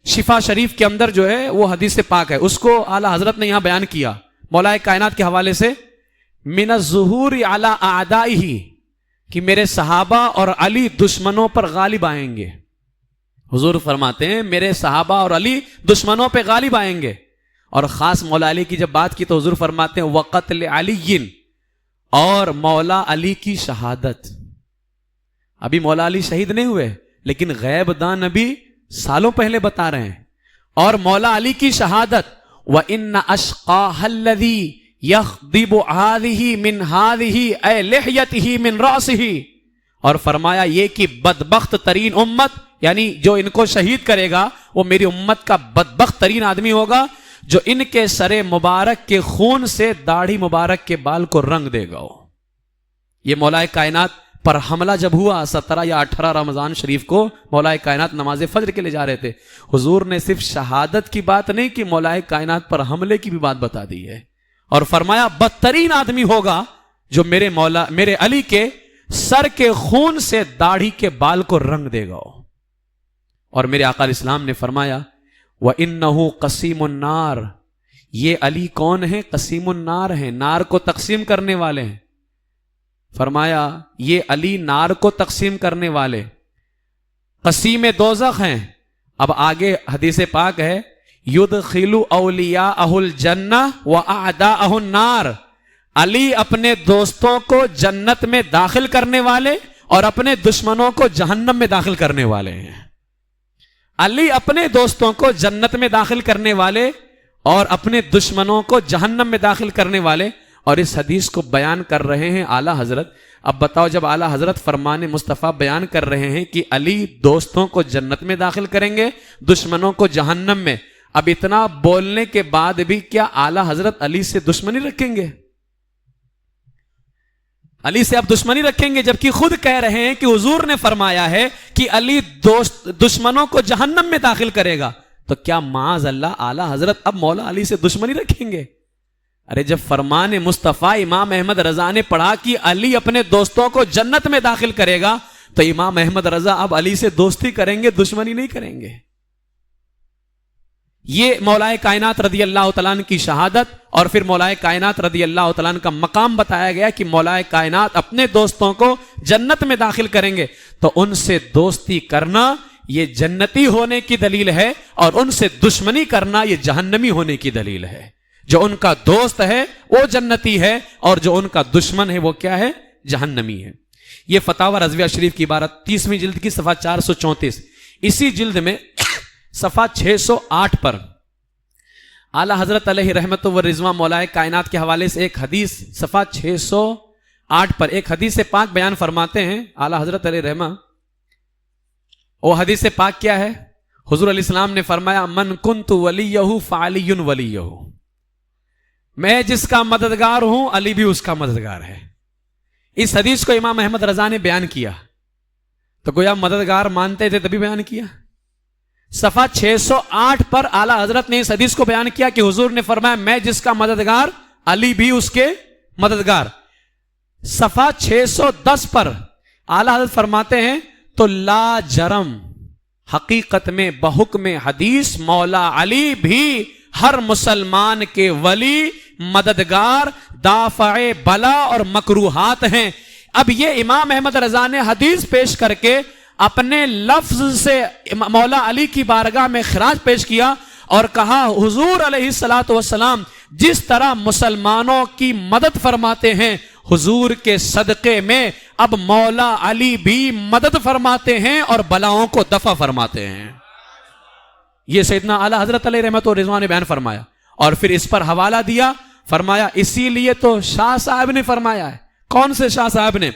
Speaker 2: شفا شریف کے اندر جو ہے وہ حدیث پاک ہے، اس کو اعلیٰ حضرت نے یہاں بیان کیا مولا کائنات کے حوالے سے، من الظہور علی اعدائہ، کہ میرے صحابہ اور علی دشمنوں پر غالب آئیں گے۔ حضور فرماتے ہیں میرے صحابہ اور علی دشمنوں پہ غالب آئیں گے۔ اور خاص مولا علی کی جب بات کی تو حضور فرماتے ہیں وقتل علی، اور مولا علی کی شہادت۔ ابھی مولا علی شہید نہیں ہوئے لیکن غیب دان نبی سالوں پہلے بتا رہے ہیں، اور مولا علی کی شہادت وَإِنَّ أَشْقَاهَا الَّذِي يَخْضِبُ هَذِهِ مِنْ هَذِهِ أَيْ لِحْيَتِهِ مِنْ رَأْسِهِ، اور فرمایا یہ کہ بدبخت ترین امت، یعنی جو ان کو شہید کرے گا وہ میری امت کا بدبخت ترین آدمی ہوگا جو ان کے سر مبارک کے خون سے داڑھی مبارک کے بال کو رنگ دے گا۔ یہ مولا کائنات پر حملہ جب ہوا 17 یا 18 رمضان شریف کو، مولا کائنات نماز فجر کے لیے جا رہے تھے، حضور نے صرف شہادت کی بات نہیں کی، مولا کائنات پر حملے کی بھی بات بتا دی ہے، اور فرمایا بدترین آدمی ہوگا جو میرے علی کے سر کے خون سے داڑھی کے بال کو رنگ دے گا۔ اور میرے آقا علیہ السلام نے فرمایا وَإِنَّهُ قَسِيمُ النَّارِ، یہ علی کون ہے؟ قسیم النار ہیں، نار کو تقسیم کرنے والے ہیں۔ فرمایا یہ علی نار کو تقسیم کرنے والے، قسیم دوزخ ہیں۔ اب آگے حدیث پاک ہے یدخل اولیاءہ الجنہ واعداءہ النار، علی اپنے دوستوں کو جنت میں داخل کرنے والے اور اپنے دشمنوں کو جہنم میں داخل کرنے والے ہیں۔ علی اپنے دوستوں کو جنت میں داخل کرنے والے اور اپنے دشمنوں کو جہنم میں داخل کرنے والے، اور اس حدیث کو بیان کر رہے ہیں اعلیٰ حضرت. اب بتاؤ جب اعلیٰ حضرت فرمان مصطفیٰ بیان کر رہے ہیں کہ علی دوستوں کو جنت میں داخل کریں گے, دشمنوں کو جہنم میں, اب اتنا بولنے کے بعد بھی کیا اعلیٰ حضرت علی سے دشمنی رکھیں گے؟ علی سے اب دشمنی رکھیں گے جبکہ خود کہہ رہے ہیں کہ حضور نے فرمایا ہے کہ علی دشمنوں کو جہنم میں داخل کرے گا, تو کیا معاذ اللہ اعلیٰ حضرت اب مولا علی سے دشمنی رکھیں گے؟ ارے جب فرمان مصطفیٰ امام احمد رضا نے پڑھا کہ علی اپنے دوستوں کو جنت میں داخل کرے گا, تو امام احمد رضا اب علی سے دوستی کریں گے, دشمنی نہیں کریں گے. یہ مولا کائنات رضی اللہ تعالیٰ عنہ کی شہادت اور پھر مولا کائنات رضی اللہ تعالیٰ عنہ کا مقام بتایا گیا کہ مولا کائنات اپنے دوستوں کو جنت میں داخل کریں گے, تو ان سے دوستی کرنا یہ جنتی ہونے کی دلیل ہے, اور ان سے دشمنی کرنا یہ جہنمی ہونے کی دلیل ہے. جو ان کا دوست ہے وہ جنتی ہے, اور جو ان کا دشمن ہے وہ کیا ہے؟ جہنمی ہے. یہ فتاوی رضویہ شریف کی عبارت 30ویں جلد کی صفحہ 434. اسی جلد میں صفحہ 608 پر اعلیٰ حضرت علیہ رحمت و رضوان مولا کائنات کے حوالے سے ایک حدیث صفحہ 608 پر ایک حدیث پاک بیان فرماتے ہیں اعلیٰ حضرت علیہ رحمہ. وہ حدیث پاک کیا ہے؟ حضور علیہ السلام نے فرمایا من کنت ولیہ فعلی ولیہ, میں جس کا مددگار ہوں علی بھی اس کا مددگار ہے. اس حدیث کو امام احمد رضا نے بیان کیا, تو گویا مددگار مانتے تھے تبھی بیان کیا. صفحہ 608 پر اعلیٰ حضرت نے اس حدیث کو بیان کیا کہ حضور نے فرمایا میں جس کا مددگار علی بھی اس کے مددگار. صفحہ 610 پر اعلیٰ حضرت فرماتے ہیں تو لا جرم حقیقت میں بحکم حدیث مولا علی بھی ہر مسلمان کے ولی, مددگار, دافع بلا اور مکروہات ہیں. اب یہ امام احمد رضا نے حدیث پیش کر کے اپنے لفظ سے مولا علی کی بارگاہ میں خراج پیش کیا اور کہا حضور علیہ الصلوۃ والسلام جس طرح مسلمانوں کی مدد فرماتے ہیں, حضور کے صدقے میں اب مولا علی بھی مدد فرماتے ہیں اور بلاؤں کو دفع فرماتے ہیں. یہ سیدنا اعلیٰ حضرت علیہ رحمت و رضوان نے بیان فرمایا, اور پھر اس پر حوالہ دیا, فرمایا اسی لیے تو شاہ صاحب نے فرمایا ہے. کون سے شاہ صاحب نے؟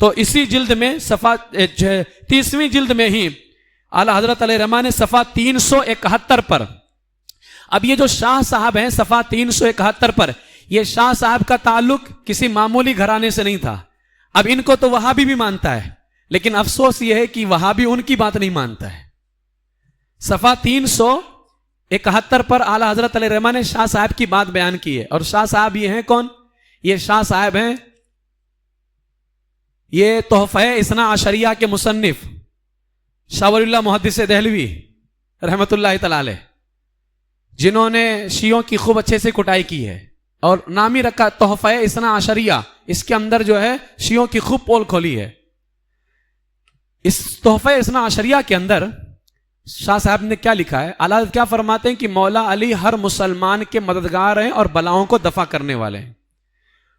Speaker 2: تو اسی جلد میں صفحہ 30ویں جلد میں ہی اعلیٰ حضرت علیہ رحمہ نے صفحہ 371 پر, اب یہ جو شاہ صاحب ہیں صفحہ 371 پر, یہ شاہ صاحب کا تعلق کسی معمولی گھرانے سے نہیں تھا. اب ان کو تو وہابی بھی مانتا ہے, لیکن افسوس یہ ہے کہ وہابی ان کی بات نہیں مانتا ہے. صفحہ 371 پر اعلیٰ حضرت علیہ رحمہ نے شاہ صاحب کی بات بیان کی ہے, اور شاہ صاحب یہ ہیں کون؟ یہ شاہ صاحب ہیں یہ تحفہ اثنا عشریہ کے مصنف شاہ ولی اللہ محدث دہلوی رحمت اللہ تعالی علیہ, جنہوں نے شیعوں کی خوب اچھے سے کٹائی کی ہے اور نام ہی رکھا تحفہ اثنا عشریہ. اس کے اندر جو ہے شیعوں کی خوب پول کھولی ہے. اس تحفہ اثنا عشریہ کے اندر شاہ صاحب نے کیا لکھا ہے؟ اعلیٰ کیا فرماتے ہیں کہ مولا علی ہر مسلمان کے مددگار ہیں اور بلاؤں کو دفع کرنے والے ہیں.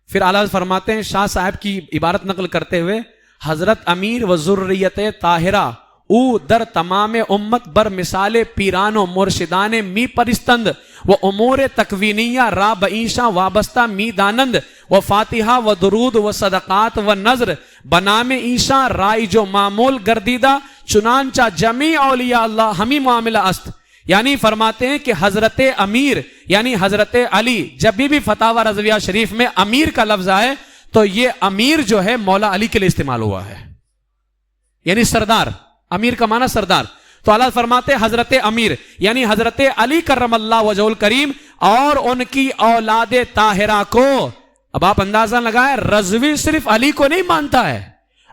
Speaker 2: پھر اعلیٰ فرماتے ہیں شاہ صاحب کی عبارت نقل کرتے ہوئے حضرت امیر و ذریت طاہرہ او در تمام امت بر مثال پیران و مرشدان می پرستند و امور تکوینیہ را بعیشہ وابستہ می دانند و فاتحہ و درود و صدقات و نظر بنام عیشہ رائج و معمول گردیدہ چنانچہ جمیع اولیاء اللہ ہمی معاملہ است. یعنی فرماتے ہیں کہ حضرت امیر یعنی حضرت علی, جب بھی فتاوی رضویہ شریف میں امیر کا لفظ آئے تو یہ امیر جو ہے مولا علی کے لیے استعمال ہوا ہے, یعنی سردار. امیر کا معنی سردار. تو اللہ فرماتے حضرت امیر یعنی حضرت علی کرم اللہ وجہہ الکریم اور ان کی اولاد طاہرہ کو. اب آپ اندازہ لگائیں رضوی صرف علی کو نہیں مانتا ہے,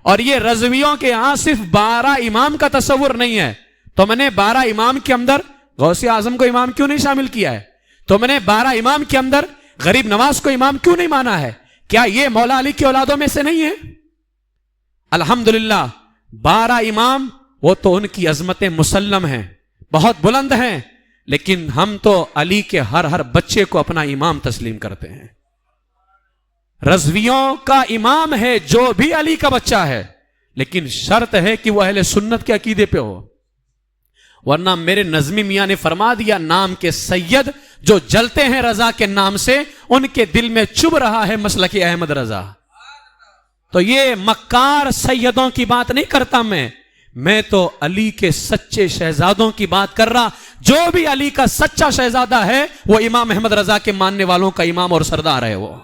Speaker 2: اور یہ رضویوں کے یہاں صرف 12 امام کا تصور نہیں ہے. تو میں نے 12 امام کے اندر غوث اعظم کو امام کیوں نہیں شامل کیا ہے؟ تو میں نے 12 امام کے اندر غریب نواز کو امام کیوں نہیں مانا ہے؟ کیا یہ مولا علی کی اولادوں میں سے نہیں ہے؟ الحمدللہ 12 امام وہ تو ان کی عظمت مسلم ہیں, بہت بلند ہیں, لیکن ہم تو علی کے ہر بچے کو اپنا امام تسلیم کرتے ہیں. رضویوں کا امام ہے جو بھی علی کا بچہ ہے, لیکن شرط ہے کہ وہ اہل سنت کے عقیدے پہ ہو, ورنہ میرے نظمی میاں نے فرما دیا نام کے سید جو جلتے ہیں رضا کے نام سے ان کے دل میں چبھ رہا ہے مسلک احمد رضا. تو یہ مکار سیدوں کی بات نہیں کرتا میں تو علی کے سچے شہزادوں کی بات کر رہا. جو بھی علی کا سچا شہزادہ ہے وہ امام احمد رضا کے ماننے والوں کا امام اور سردار ہے وہ.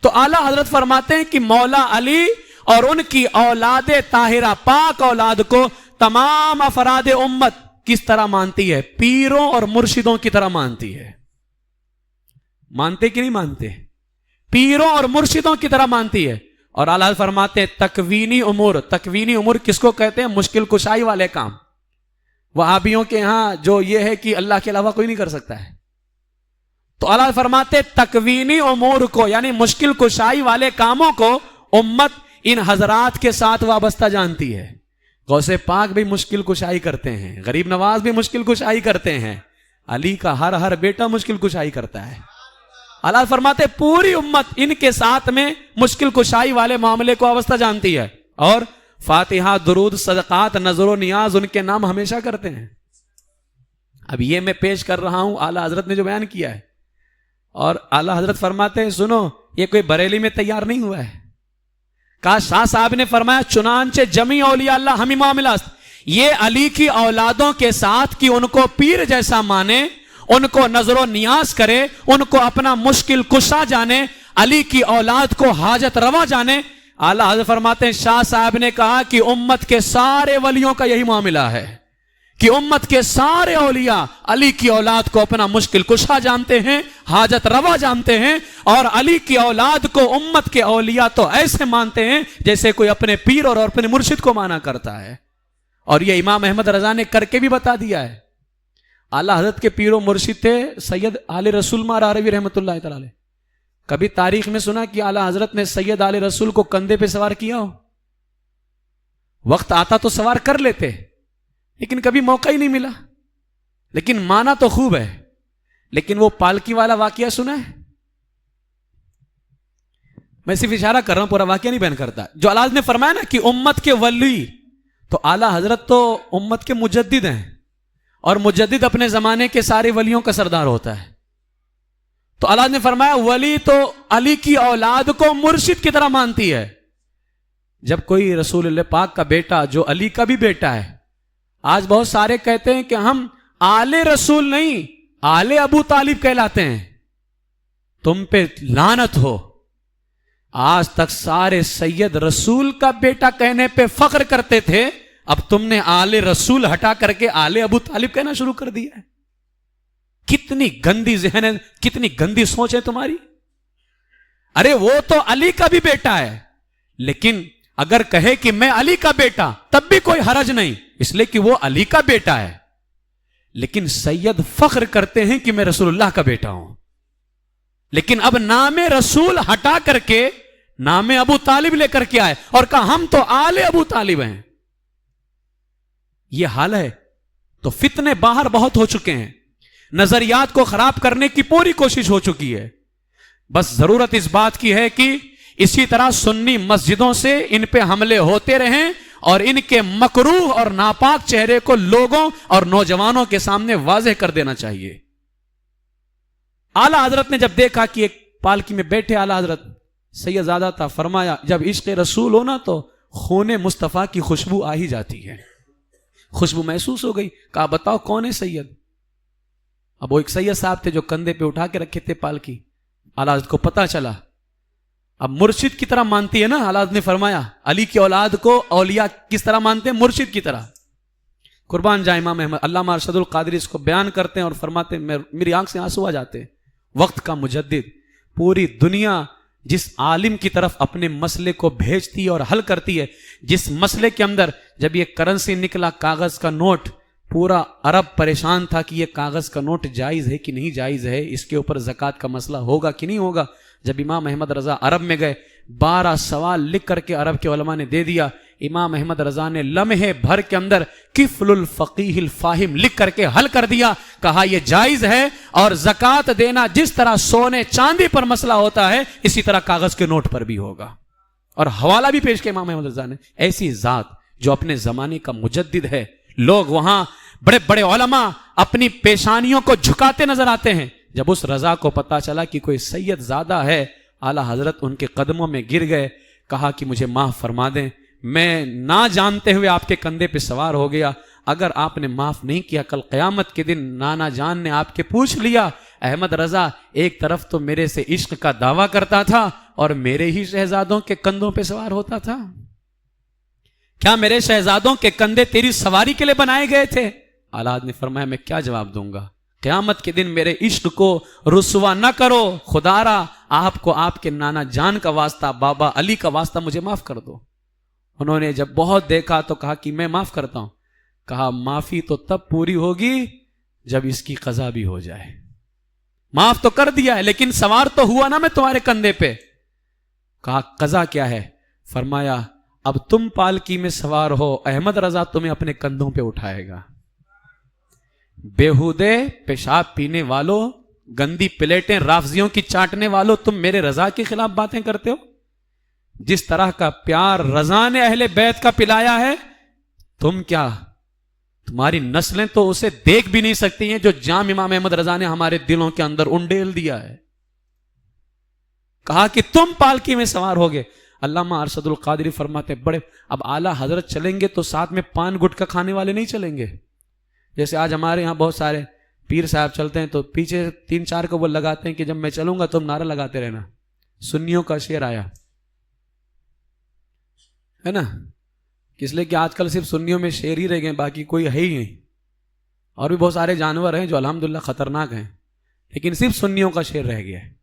Speaker 2: تو اعلیٰ حضرت فرماتے ہیں کہ مولا علی اور ان کی اولاد طاہرہ پاک اولاد کو تمام افراد امت کس طرح مانتی ہے؟ پیروں اور مرشدوں کی طرح مانتی ہے. مانتے کہ نہیں مانتے؟ پیروں اور مرشدوں کی طرح مانتی ہے. اور اعلیٰ فرماتے ہیں تکوینی امور کس کو کہتے ہیں؟ مشکل کشائی والے کام. وہابیوں کے ہاں جو یہ ہے کہ اللہ کے علاوہ کوئی نہیں کر سکتا ہے. تو اعلیٰ فرماتے تکوینی امور کو یعنی مشکل کشائی والے کاموں کو امت ان حضرات کے ساتھ وابستہ جانتی ہے. غوث پاک بھی مشکل کشائی کرتے ہیں, غریب نواز بھی مشکل کشائی کرتے ہیں, علی کا ہر بیٹا مشکل کشائی کرتا ہے. اللہ فرماتے پوری امت ان کے ساتھ میں مشکل کشائی والے معاملے کو وابستہ جانتی ہے. اور فاتحہ, درود, صدقات, نظر و نیاز ان کے نام ہمیشہ کرتے ہیں. اب یہ میں پیش کر رہا ہوں اعلیٰ حضرت نے جو بیان کیا ہے. اور اعلیٰ حضرت فرماتے ہیں سنو یہ کوئی بریلی میں تیار نہیں ہوا ہے. کہا شاہ صاحب نے فرمایا چنانچہ جمی اولیاء اللہ ہمیں معاملات, یہ علی کی اولادوں کے ساتھ کہ ان کو پیر جیسا مانے, ان کو نظر و نیاز کرے, ان کو اپنا مشکل کشا جانے, علی کی اولاد کو حاجت روا جانے. اعلیٰ حضرت فرماتے ہیں شاہ صاحب نے کہا کہ امت کے سارے ولیوں کا یہی معاملہ ہے کہ امت کے سارے اولیاء علی کی اولاد کو اپنا مشکل کشا جانتے ہیں, حاجت روا جانتے ہیں, اور علی کی اولاد کو امت کے اولیاء تو ایسے مانتے ہیں جیسے کوئی اپنے پیر اور اپنے مرشد کو مانا کرتا ہے. اور یہ امام احمد رضا نے کر کے بھی بتا دیا ہے. اعلیٰ حضرت کے پیر و مرشد تھے سید آل رسول مار عربی رحمۃ اللہ تعالی علیہ. کبھی تاریخ میں سنا کہ اعلیٰ حضرت نے سید آل رسول کو کندھے پہ سوار کیا ہو؟ وقت آتا تو سوار کر لیتے لیکن کبھی موقع ہی نہیں ملا. لیکن مانا تو خوب ہے. لیکن وہ پالکی والا واقعہ سنا ہے؟ میں صرف اشارہ کر رہا ہوں, پورا واقعہ نہیں بیان کرتا. جو اعلیٰ نے فرمایا نا کہ امت کے ولی, تو اعلیٰ حضرت تو امت کے مجدد ہیں, اور مجدد اپنے زمانے کے سارے ولیوں کا سردار ہوتا ہے. تو اعلیٰ نے فرمایا ولی تو علی کی اولاد کو مرشد کی طرح مانتی ہے. جب کوئی رسول اللہ پاک کا بیٹا جو علی کا بھی بیٹا ہے, آج بہت سارے کہتے ہیں کہ ہم آل رسول نہیں آل ابو طالب کہلاتے ہیں. تم پہ لعنت ہو. آج تک سارے سید رسول کا بیٹا کہنے پہ فخر کرتے تھے, اب تم نے آل رسول ہٹا کر کے آل ابو طالب کہنا شروع کر دیا ہے. کتنی گندی ذہن ہے, کتنی گندی سوچ ہے تمہاری. ارے وہ تو علی کا بھی بیٹا ہے, لیکن اگر کہے کہ میں علی کا بیٹا تب بھی کوئی حرج نہیں, اس لیے کہ وہ علی کا بیٹا ہے. لیکن سید فخر کرتے ہیں کہ میں رسول اللہ کا بیٹا ہوں. لیکن اب نام رسول ہٹا کر کے نام ابو طالب لے کر کے آئے اور کہا ہم تو آل ابو طالب ہیں. یہ حال ہے. تو فتنے باہر بہت ہو چکے ہیں, نظریات کو خراب کرنے کی پوری کوشش ہو چکی ہے. بس ضرورت اس بات کی ہے کہ اسی طرح سنی مسجدوں سے ان پہ حملے ہوتے رہیں اور ان کے مکروہ اور ناپاک چہرے کو لوگوں اور نوجوانوں کے سامنے واضح کر دینا چاہیے. اعلیٰ حضرت نے جب دیکھا کہ ایک پالکی میں بیٹھے اعلیٰ حضرت سید زادہ تھا, فرمایا جب عشق رسول ہونا تو خون مصطفیٰ کی خوشبو آ ہی جاتی ہے. خوشبو محسوس ہو گئی. کہا بتاؤ کون ہے سید؟ اب وہ ایک سید صاحب تھے جو کندھے پہ اٹھا کے رکھے تھے پالکی. اعلیٰ حضرت کو پتا چلا. اب مرشد کی طرح مانتی ہے نا. اعلیٰ حضرت نے فرمایا علی کی اولاد کو اولیاء کس طرح مانتے ہیں؟ مرشد کی طرح. قربان جائے امام احمد علامہ ارشد القادری اس کو بیان کرتے ہیں اور فرماتے ہیں میری آنکھ سے آنسو آ جاتے. وقت کا مجدد, پوری دنیا جس عالم کی طرف اپنے مسئلے کو بھیجتی ہے اور حل کرتی ہے, جس مسئلے کے اندر جب یہ کرنسی نکلا کاغذ کا نوٹ, پورا عرب پریشان تھا کہ یہ کاغذ کا نوٹ جائز ہے کہ نہیں جائز ہے, اس کے اوپر زکوٰۃ کا مسئلہ ہوگا کہ نہیں ہوگا. جب امام احمد رضا عرب میں گئے, 12 سوال لکھ کر کے عرب کے علماء نے دے دیا. امام احمد رضا نے لمحے بھر کے اندر کفل الفقیہ الفاہم لکھ کر کے حل کر دیا. کہا یہ جائز ہے, اور زکوٰۃ دینا جس طرح سونے چاندی پر مسئلہ ہوتا ہے اسی طرح کاغذ کے نوٹ پر بھی ہوگا. اور حوالہ بھی پیش کیا امام احمد رضا نے. ایسی ذات جو اپنے زمانے کا مجدد ہے, لوگ وہاں بڑے بڑے علماء اپنی پیشانیوں کو جھکاتے نظر آتے ہیں. جب اس رضا کو پتا چلا کہ کوئی سید زادہ ہے, اعلیٰ حضرت ان کے قدموں میں گر گئے, کہا کہ مجھے معاف فرما دیں, میں نہ جانتے ہوئے آپ کے کندھے پہ سوار ہو گیا, اگر آپ نے معاف نہیں کیا کل قیامت کے دن نانا جان نے آپ کے پوچھ لیا, احمد رضا ایک طرف تو میرے سے عشق کا دعویٰ کرتا تھا اور میرے ہی شہزادوں کے کندھوں پہ سوار ہوتا تھا, کیا میرے شہزادوں کے کندھے تیری سواری کے لیے بنائے گئے تھے؟ اعلیٰ نے فرمایا میں کیا جواب دوں گا, قیامت کے دن میرے عشق کو رسوا نہ کرو, خدا را آپ کو آپ کے نانا جان کا واسطہ, بابا علی کا واسطہ مجھے معاف کر دو. انہوں نے جب بہت دیکھا تو کہا کہ میں معاف کرتا ہوں. کہا معافی تو تب پوری ہوگی جب اس کی قضا بھی ہو جائے. معاف تو کر دیا ہے لیکن سوار تو ہوا نا میں تمہارے کندھے پہ. کہا قضا کیا ہے؟ فرمایا اب تم پالکی میں سوار ہو, احمد رضا تمہیں اپنے کندھوں پہ اٹھائے گا. بیہودے پیشاب پینے والوں, گندی پلیٹیں رافضیوں کی چاٹنے والوں, تم میرے رضا کے خلاف باتیں کرتے ہو. جس طرح کا پیار رضا نے اہل بیت کا پلایا ہے, تم کیا, تمہاری نسلیں تو اسے دیکھ بھی نہیں سکتی ہیں جو جام امام احمد رضا نے ہمارے دلوں کے اندر انڈیل دیا ہے. کہا کہ تم پالکی میں سوار ہوگے. علامہ ارشد القادری فرماتے بڑے, اب اعلیٰ حضرت چلیں گے تو ساتھ میں پان گٹکا کھانے والے نہیں چلیں گے. جیسے آج ہمارے یہاں بہت سارے پیر صاحب چلتے ہیں تو پیچھے 3-4 کو وہ لگاتے ہیں کہ جب میں چلوں گا تم نعرہ لگاتے رہنا. سنیوں کا شعر آیا ہے نا, اس لیے کہ آج کل صرف سنیوں میں شعر ہی رہ گئے, باقی کوئی ہے ہی نہیں. اور بھی بہت سارے جانور ہیں جو الحمدللہ خطرناک ہیں, لیکن صرف سنیوں کا شعر رہ گیا ہے.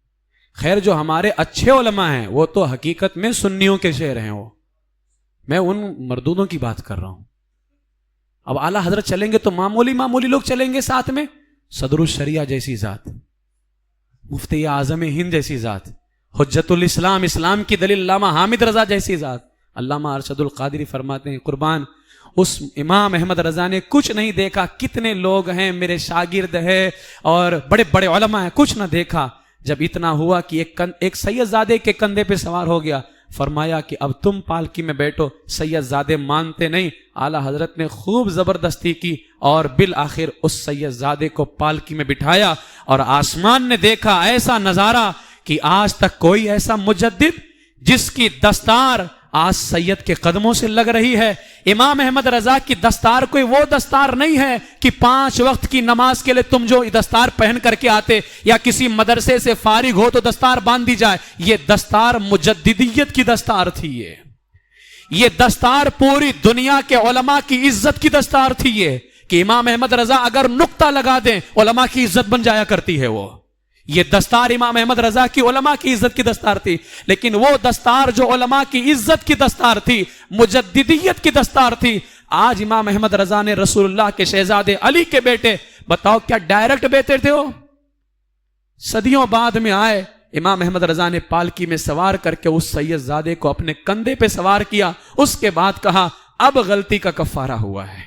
Speaker 2: خیر جو ہمارے اچھے علماء ہیں وہ تو حقیقت میں سنیوں کے شعر ہیں, وہ میں ان مردودوں کی بات کر رہا ہوں. اب اعلیٰ حضرت چلیں گے تو معمولی لوگ چلیں گے ساتھ میں, صدر الشریعہ جیسی ذات, مفتی اعظم ہند جیسی ذات, حجت الاسلام اسلام کی دلیل علامہ حامد رضا جیسی ذات. علامہ ارشد القادری فرماتے ہیں قربان اس امام احمد رضا نے کچھ نہیں دیکھا, کتنے لوگ ہیں میرے شاگرد ہیں اور بڑے بڑے علماء ہیں, کچھ نہ دیکھا. جب اتنا ہوا کہ ایک سید زادے کے کندھے پہ سوار ہو گیا, فرمایا کہ اب تم پالکی میں بیٹھو. سید زادے مانتے نہیں, اعلیٰ حضرت نے خوب زبردستی کی اور بالآخر اس سید زادے کو پالکی میں بٹھایا. اور آسمان نے دیکھا ایسا نظارہ کہ آج تک کوئی ایسا مجدد جس کی دستار آج سید کے قدموں سے لگ رہی ہے. امام احمد رضا کی دستار کوئی وہ دستار نہیں ہے کہ 5 وقت کی نماز کے لیے تم جو دستار پہن کر کے آتے یا کسی مدرسے سے فارغ ہو تو دستار باندھ دی جائے. یہ دستار مجددیت کی دستار تھی. یہ دستار پوری دنیا کے علماء کی عزت کی دستار تھی. یہ کہ امام احمد رضا اگر نقطہ لگا دیں علماء کی عزت بن جایا کرتی ہے. یہ دستار امام احمد رضا کی علماء کی عزت کی دستار تھی. لیکن وہ دستار جو علماء کی عزت کی دستار تھی, مجددیت کی دستار تھی, آج امام احمد رضا نے رسول اللہ کے شہزادے علی کے بیٹے, بتاؤ کیا ڈائریکٹ بیٹے تھے وہ؟ صدیوں بعد میں آئے, امام احمد رضا نے پالکی میں سوار کر کے اس سید زادے کو اپنے کندھے پہ سوار کیا. اس کے بعد کہا اب غلطی کا کفارہ ہوا ہے,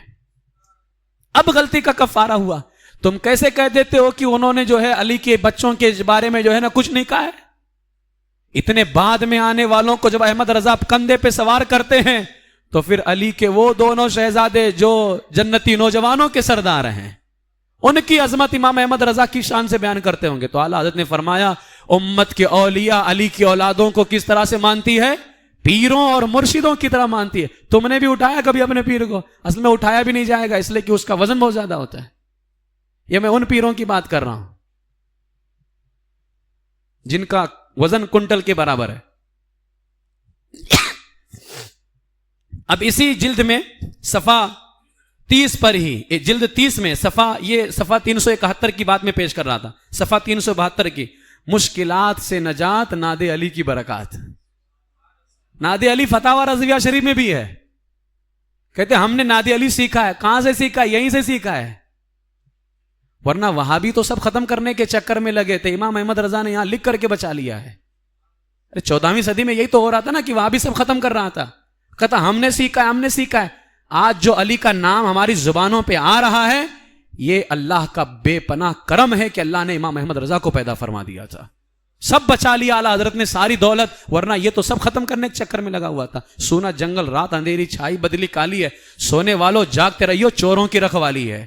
Speaker 2: اب غلطی کا کفارہ ہوا. تم کیسے کہہ دیتے ہو کہ انہوں نے جو ہے علی کے بچوں کے بارے میں جو ہے نا کچھ نہیں کہا ہے؟ اتنے بعد میں آنے والوں کو جب احمد رضا کندھے پہ سوار کرتے ہیں تو پھر علی کے وہ دونوں شہزادے جو جنتی نوجوانوں کے سردار ہیں, ان کی عظمت امام احمد رضا کی شان سے بیان کرتے ہوں گے. تو اعلیٰ حضرت نے فرمایا امت کے اولیاء علی کی اولادوں کو کس طرح سے مانتی ہے؟ پیروں اور مرشدوں کی طرح مانتی ہے. تم نے بھی اٹھایا کبھی اپنے پیر کو؟ اصل میں اٹھایا بھی نہیں جائے گا, اس لیے کہ اس کا وزن بہت زیادہ ہوتا ہے. یہ میں ان پیروں کی بات کر رہا ہوں جن کا وزن کنٹل کے برابر ہے. اب اسی جلد میں صفحہ 30 پر ہی, جلد 30 میں صفحہ 371 کی بات میں پیش کر رہا تھا, صفحہ 372 کی, مشکلات سے نجات ناد علی کی برکات. ناد علی فتاوی رضویہ شریف میں بھی ہے. کہتے ہم نے ناد علی سیکھا ہے. کہاں سے سیکھا؟ یہیں سے سیکھا ہے. ورنہ وہابی تو سب ختم کرنے کے چکر میں لگے تھے, امام احمد رضا نے یہاں لکھ کر کے بچا لیا ہے. 14ویں صدی میں یہی تو ہو رہا تھا نا کہ وہابی سب ختم کر رہا تھا. کہتا ہم نے سیکھا ہے, ہم نے سیکھا ہے. آج جو علی کا نام ہماری زبانوں پہ آ رہا ہے یہ اللہ کا بے پناہ کرم ہے کہ اللہ نے امام احمد رضا کو پیدا فرما دیا تھا. سب بچا لیا اعلیٰ حضرت نے, ساری دولت, ورنہ یہ تو سب ختم کرنے کے چکر میں لگا ہوا تھا. سونا جنگل رات اندھیری چھائی بدلی کالی ہے, سونے والوں جاگتے رہیو چوروں کی رکھوالی ہے.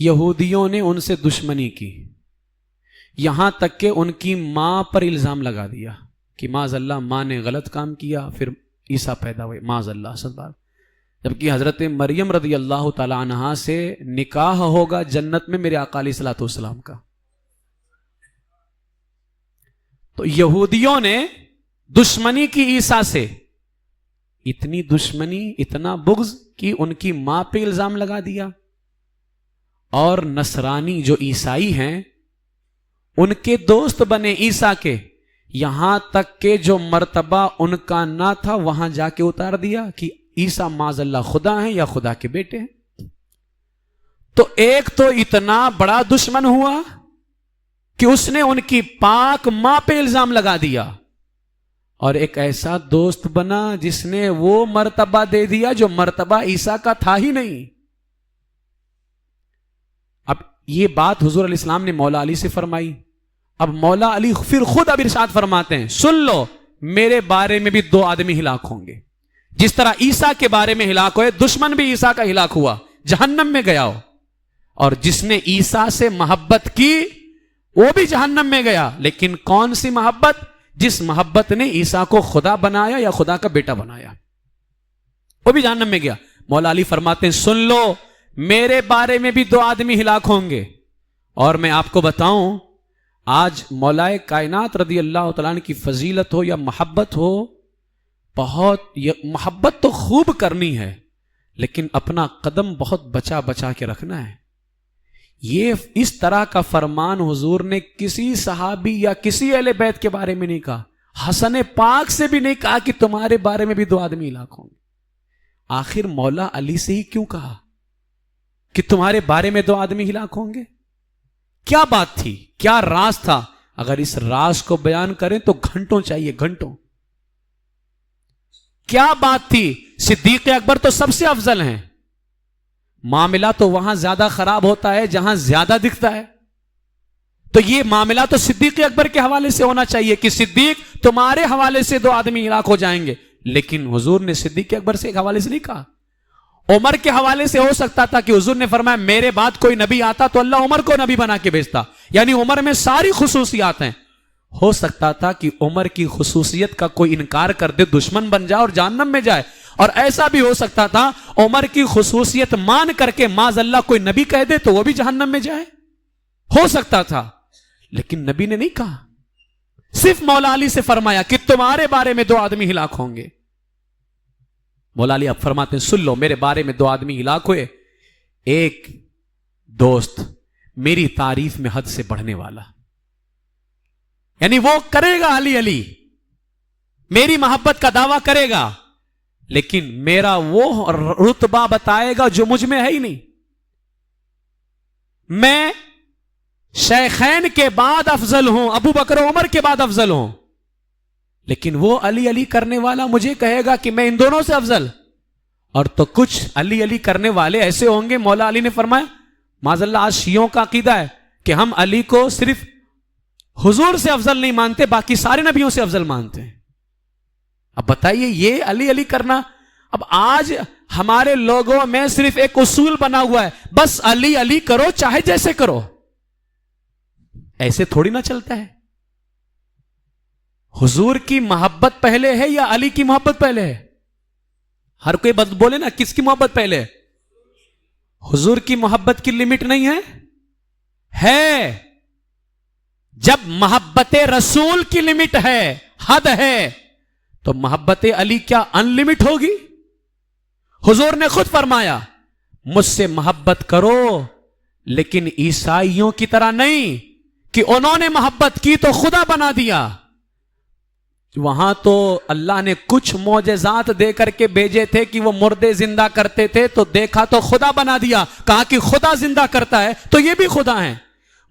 Speaker 2: یہودیوں نے ان سے دشمنی کی، یہاں تک کہ ان کی ماں پر الزام لگا دیا کہ معاذ اللہ ماں نے غلط کام کیا پھر عیسیٰ پیدا ہوئے، معاذ اللہ صدق۔ جبکہ حضرت مریم رضی اللہ تعالی عنہا سے نکاح ہوگا جنت میں میرے آقا علیہ الصلوۃ والسلام کا۔ تو یہودیوں نے دشمنی کی عیسیٰ سے، اتنی دشمنی، اتنا بغض کہ ان کی ماں پہ الزام لگا دیا۔ اور نصرانی جو عیسائی ہیں ان کے دوست بنے عیسیٰ کے، یہاں تک کہ جو مرتبہ ان کا نہ تھا وہاں جا کے اتار دیا کہ عیسیٰ معاذ اللہ خدا ہیں یا خدا کے بیٹے ہیں۔ تو ایک تو اتنا بڑا دشمن ہوا کہ اس نے ان کی پاک ماں پہ الزام لگا دیا، اور ایک ایسا دوست بنا جس نے وہ مرتبہ دے دیا جو مرتبہ عیسیٰ کا تھا ہی نہیں۔ اب یہ بات حضور علیہ السلام نے مولا علی سے فرمائی، اب مولا علی پھر خود اب ارشاد فرماتے ہیں سن لو میرے بارے میں بھی 2 آدمی ہلاک ہوں گے، جس طرح عیسیٰ کے بارے میں ہلاک ہوئے، دشمن بھی عیسیٰ کا ہلاک ہوا، جہنم میں گیا ہو، اور جس نے عیسیٰ سے محبت کی وہ بھی جہنم میں گیا۔ لیکن کون سی محبت؟ جس محبت نے عیسیٰ کو خدا بنایا یا خدا کا بیٹا بنایا، وہ بھی جہنم میں گیا۔ مولا علی فرماتے ہیں سن لو میرے بارے میں بھی 2 آدمی ہلاک ہوں گے۔ اور میں آپ کو بتاؤں، آج مولائے کائنات رضی اللہ تعالیٰ عنہ کی فضیلت ہو یا محبت ہو، بہت محبت تو خوب کرنی ہے لیکن اپنا قدم بہت بچا بچا کے رکھنا ہے۔ یہ اس طرح کا فرمان حضور نے کسی صحابی یا کسی اہل بیت کے بارے میں نہیں کہا، حسن پاک سے بھی نہیں کہا کہ تمہارے بارے میں بھی 2 آدمی ہلاک ہوں گے۔ آخر مولا علی سے ہی کیوں کہا کہ تمہارے بارے میں 2 آدمی ہلاک ہوں گے؟ کیا بات تھی، کیا راز تھا؟ اگر اس راز کو بیان کریں تو گھنٹوں چاہیے، گھنٹوں۔ کیا بات تھی؟ صدیق اکبر تو سب سے افضل ہیں، معاملہ تو وہاں زیادہ خراب ہوتا ہے جہاں زیادہ دکھتا ہے، تو یہ معاملہ تو صدیق اکبر کے حوالے سے ہونا چاہیے کہ صدیق تمہارے حوالے سے 2 آدمی ہلاک ہو جائیں گے، لیکن حضور نے صدیق اکبر سے ایک حوالے سے نہیں کہا۔ عمر کے حوالے سے ہو سکتا تھا کہ حضور نے فرمایا میرے بعد کوئی نبی آتا تو اللہ عمر کو نبی بنا کے بھیجتا، یعنی عمر میں ساری خصوصیات ہیں۔ ہو سکتا تھا کہ عمر کی خصوصیت کا کوئی انکار کر دے، دشمن بن جائے اور جہنم میں جائے، اور ایسا بھی ہو سکتا تھا عمر کی خصوصیت مان کر کے معاذ اللہ کوئی نبی کہہ دے تو وہ بھی جہنم میں جائے، ہو سکتا تھا۔ لیکن نبی نے نہیں کہا، صرف مولا علی سے فرمایا کہ تمہارے بارے میں 2 آدمی ہلاک ہوں گے۔ مولا علی اب فرماتے ہیں سن لو میرے بارے میں 2 آدمی ہلاک ہوئے، ایک دوست میری تعریف میں حد سے بڑھنے والا، یعنی وہ کرے گا علی علی، میری محبت کا دعویٰ کرے گا، لیکن میرا وہ رتبہ بتائے گا جو مجھ میں ہے ہی نہیں۔ میں شیخین کے بعد افضل ہوں، ابو بکر و عمر کے بعد افضل ہوں، لیکن وہ علی علی کرنے والا مجھے کہے گا کہ میں ان دونوں سے افضل۔ اور تو کچھ علی علی کرنے والے ایسے ہوں گے، مولا علی نے فرمایا معاذ اللہ آج شیعوں کا عقیدہ ہے کہ ہم علی کو صرف حضور سے افضل نہیں مانتے، باقی سارے نبیوں سے افضل مانتے ہیں۔ اب بتائیے یہ علی علی کرنا، اب آج ہمارے لوگوں میں صرف ایک اصول بنا ہوا ہے، بس علی علی کرو چاہے جیسے کرو۔ ایسے تھوڑی نہ چلتا ہے۔ حضور کی محبت پہلے ہے یا علی کی محبت پہلے ہے؟ ہر کوئی بات بولے نا، کس کی محبت پہلے ہے؟ حضور کی محبت کی لمٹ نہیں ہے۔ جب محبت رسول کی لمٹ ہے، حد ہے، تو محبت علی کیا ان لمٹ ہوگی؟ حضور نے خود فرمایا مجھ سے محبت کرو لیکن عیسائیوں کی طرح نہیں کہ انہوں نے محبت کی تو خدا بنا دیا۔ وہاں تو اللہ نے کچھ معجزات دے کر کے بھیجے تھے کہ وہ مردے زندہ کرتے تھے، تو دیکھا تو خدا بنا دیا، کہا کہ خدا زندہ کرتا ہے تو یہ بھی خدا ہیں۔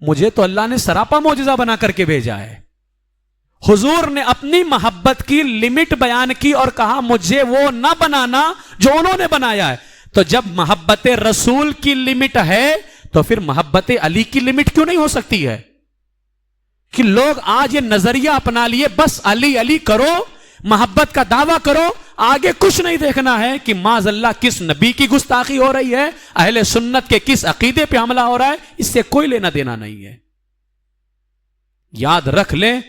Speaker 2: مجھے تو اللہ نے سراپا معجزہ بنا کر کے بھیجا ہے۔ حضور نے اپنی محبت کی لمٹ بیان کی اور کہا مجھے وہ نہ بنانا جو انہوں نے بنایا ہے۔ تو جب محبت رسول کی لمٹ ہے تو پھر محبت علی کی لمٹ کیوں نہیں ہو سکتی ہے؟ کہ لوگ آج یہ نظریہ اپنا لیے بس علی علی کرو، محبت کا دعویٰ کرو، آگے کچھ نہیں دیکھنا ہے کہ معاذ اللہ کس نبی کی گستاخی ہو رہی ہے، اہل سنت کے کس عقیدے پہ حملہ ہو رہا ہے، اس سے کوئی لینا دینا نہیں ہے۔ یاد رکھ لیں،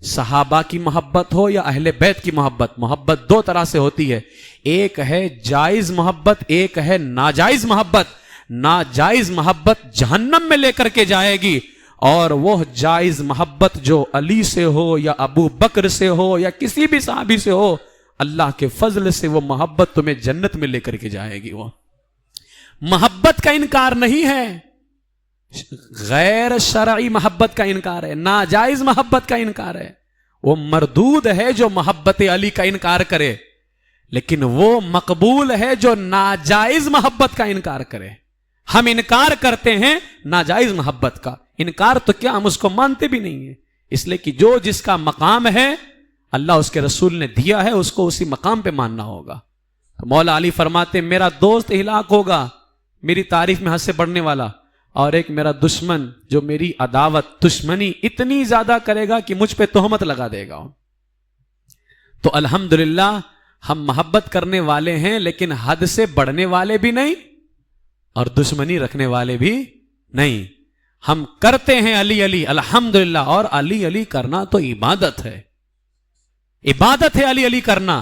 Speaker 2: صحابہ کی محبت ہو یا اہل بیت کی محبت دو طرح سے ہوتی ہے، ایک ہے جائز محبت، ایک ہے ناجائز محبت۔ ناجائز محبت جہنم میں لے کر کے جائے گی، اور وہ جائز محبت جو علی سے ہو یا ابو بکر سے ہو یا کسی بھی صحابی سے ہو، اللہ کے فضل سے وہ محبت تمہیں جنت میں لے کر کے جائے گی۔ وہ محبت کا انکار نہیں ہے، غیر شرعی محبت کا انکار ہے، ناجائز محبت کا انکار ہے۔ وہ مردود ہے جو محبت علی کا انکار کرے، لیکن وہ مقبول ہے جو ناجائز محبت کا انکار کرے۔ ہم انکار کرتے ہیں ناجائز محبت کا، انکار تو کیا ہم اس کو مانتے بھی نہیں ہیں، اس لیے کہ جو جس کا مقام ہے اللہ اس کے رسول نے دیا ہے، اس کو اسی مقام پہ ماننا ہوگا۔ تو مولا علی فرماتے میرا دوست ہلاک ہوگا میری تعریف میں حد سے بڑھنے والا، اور ایک میرا دشمن جو میری عداوت دشمنی اتنی زیادہ کرے گا کہ مجھ پہ تہمت لگا دے گا۔ تو الحمدللہ ہم محبت کرنے والے ہیں، لیکن حد سے بڑھنے والے بھی نہیں اور دشمنی رکھنے والے بھی نہیں۔ ہم کرتے ہیں علی علی الحمدللہ، اور علی علی کرنا تو عبادت ہے، عبادت ہے علی علی کرنا۔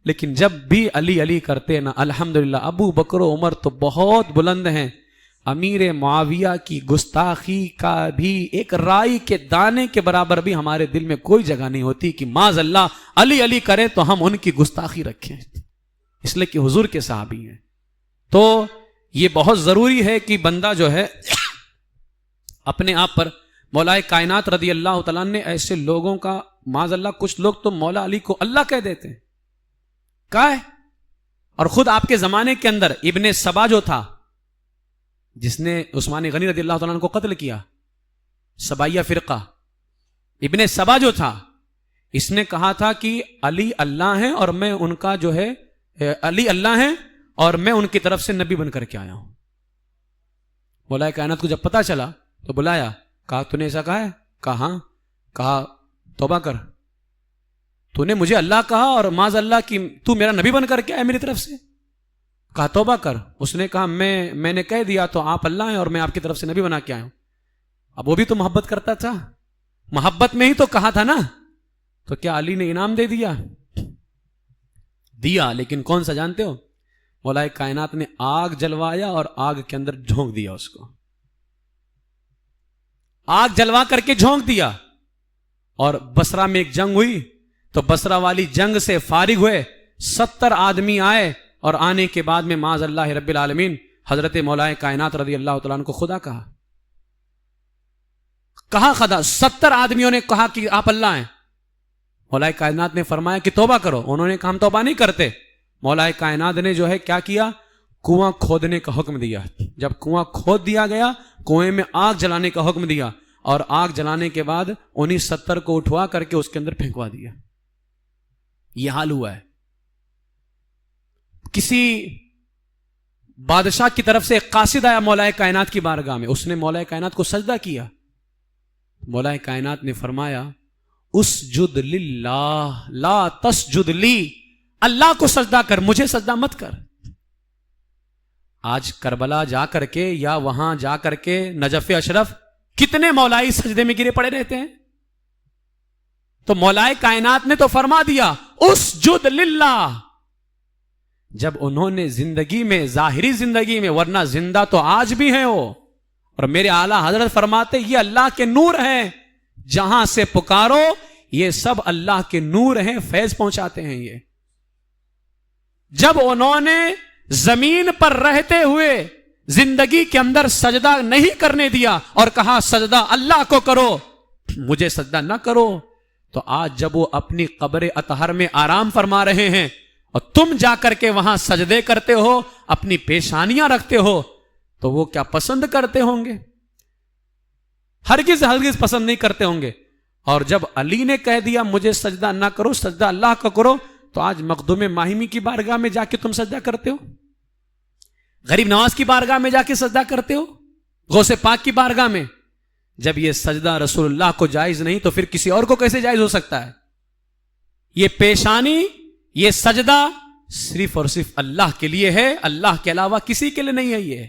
Speaker 2: لیکن جب بھی علی علی کرتے نا الحمدللہ، ابو بکر و عمر تو بہت بلند ہیں، امیر معاویہ کی گستاخی کا بھی ایک رائی کے دانے کے برابر بھی ہمارے دل میں کوئی جگہ نہیں ہوتی کہ معاذ اللہ علی علی کرے تو ہم ان کی گستاخی رکھیں، اس لیے کہ حضور کے صحابی ہیں۔ تو یہ بہت ضروری ہے کہ بندہ جو ہے اپنے آپ پر مولا کائنات رضی اللہ تعالیٰ نے ایسے لوگوں کا معاذ اللہ، کچھ لوگ تو مولا علی کو اللہ کہہ دیتے ہیں، کہا ہے۔ اور خود آپ کے زمانے کے اندر ابن سبا جو تھا، جس نے عثمان غنی رضی اللہ تعالیٰ عنہ کو قتل کیا، سبائیہ فرقہ، ابن سبا جو تھا، اس نے کہا تھا کہ علی اللہ ہیں اور میں ان کا جو ہے علی اللہ ہیں اور میں ان کی طرف سے نبی بن کر کے آیا ہوں۔ مولا کائنات کو جب پتا چلا تو بلایا، کہا تو نے ایسا کہا ہے؟ کہا ہاں۔ کہا توبہ کر، تو نے مجھے اللہ کہا اور معاذ اللہ کی تو میرا نبی بن کر کے آیا میری طرف سے؟ کہا توبہ کر۔ اس نے کہا میں نے کہہ دیا تو آپ اللہ ہیں اور میں آپ کی طرف سے نبی بنا کے آیا ہوں۔ اب وہ بھی تو محبت کرتا تھا، محبت میں ہی تو کہا تھا نا، تو کیا علی نے انعام دے دیا؟ دیا، لیکن کون سا جانتے ہو؟ مولا کائنات نے آگ جلوایا اور آگ کے اندر جھونک دیا، اس کو آگ جلوا کر کے جھونک دیا۔ اور بصرہ میں ایک جنگ ہوئی تو بصرہ والی جنگ سے فارغ ہوئے 70 آدمی آئے، اور آنے کے بعد میں معاذ اللہ رب العالمین حضرت مولا کائنات رضی اللہ تعالیٰ عنہ کو خدا کہا خدا، 70 آدمیوں نے کہا کہ آپ اللہ ہیں۔ مولا کائنات نے فرمایا کہ توبہ کرو، انہوں نے کہا ہم توبہ نہیں کرتے۔ مولا کائنات نے جو ہے کیا کیا، کنواں کھودنے کا حکم دیا۔ جب کنواں کھود دیا گیا، کنویں میں آگ جلانے کا حکم دیا، اور آگ جلانے کے بعد انہیں 70 کو اٹھوا کر کے اس کے اندر پھینکوا دیا۔ یہ حال ہوا ہے۔ کسی بادشاہ کی طرف سے ایک قاصد آیا مولا کائنات کی بارگاہ میں، اس نے مولا کائنات کو سجدہ کیا۔ مولا کائنات نے فرمایا اسجد للہ لا تسجد لی، اللہ کو سجدہ کر، مجھے سجدہ مت کر۔ آج کربلا جا کر کے یا وہاں جا کر کے نجف اشرف کتنے مولائی سجدے میں گرے پڑے رہتے ہیں۔ تو مولا کائنات نے تو فرما دیا اسجد للہ۔ جب انہوں نے زندگی میں، ظاہری زندگی میں، ورنہ زندہ تو آج بھی ہیں وہ، اور میرے اعلیٰ حضرت فرماتے یہ اللہ کے نور ہیں، جہاں سے پکارو یہ سب اللہ کے نور ہیں، فیض پہنچاتے ہیں یہ۔ جب انہوں نے زمین پر رہتے ہوئے زندگی کے اندر سجدہ نہیں کرنے دیا اور کہا سجدہ اللہ کو کرو، مجھے سجدہ نہ کرو، تو آج جب وہ اپنی قبر اطہر میں آرام فرما رہے ہیں اور تم جا کر کے وہاں سجدے کرتے ہو، اپنی پیشانیاں رکھتے ہو، تو وہ کیا پسند کرتے ہوں گے؟ ہرگز ہرگز پسند نہیں کرتے ہوں گے۔ اور جب علی نے کہہ دیا مجھے سجدہ نہ کرو، سجدہ اللہ کا کرو، تو آج مخدوم ماہمی کی بارگاہ میں جا کے تم سجدہ کرتے ہو، غریب نواز کی بارگاہ میں جا کے سجدہ کرتے ہو، غوث پاک کی بارگاہ میں۔ جب یہ سجدہ رسول اللہ کو جائز نہیں تو پھر کسی اور کو کیسے جائز ہو سکتا ہے؟ یہ پیشانی یہ سجدہ صرف اور صرف اللہ کے لیے ہے, اللہ کے علاوہ کسی کے لیے نہیں ہے.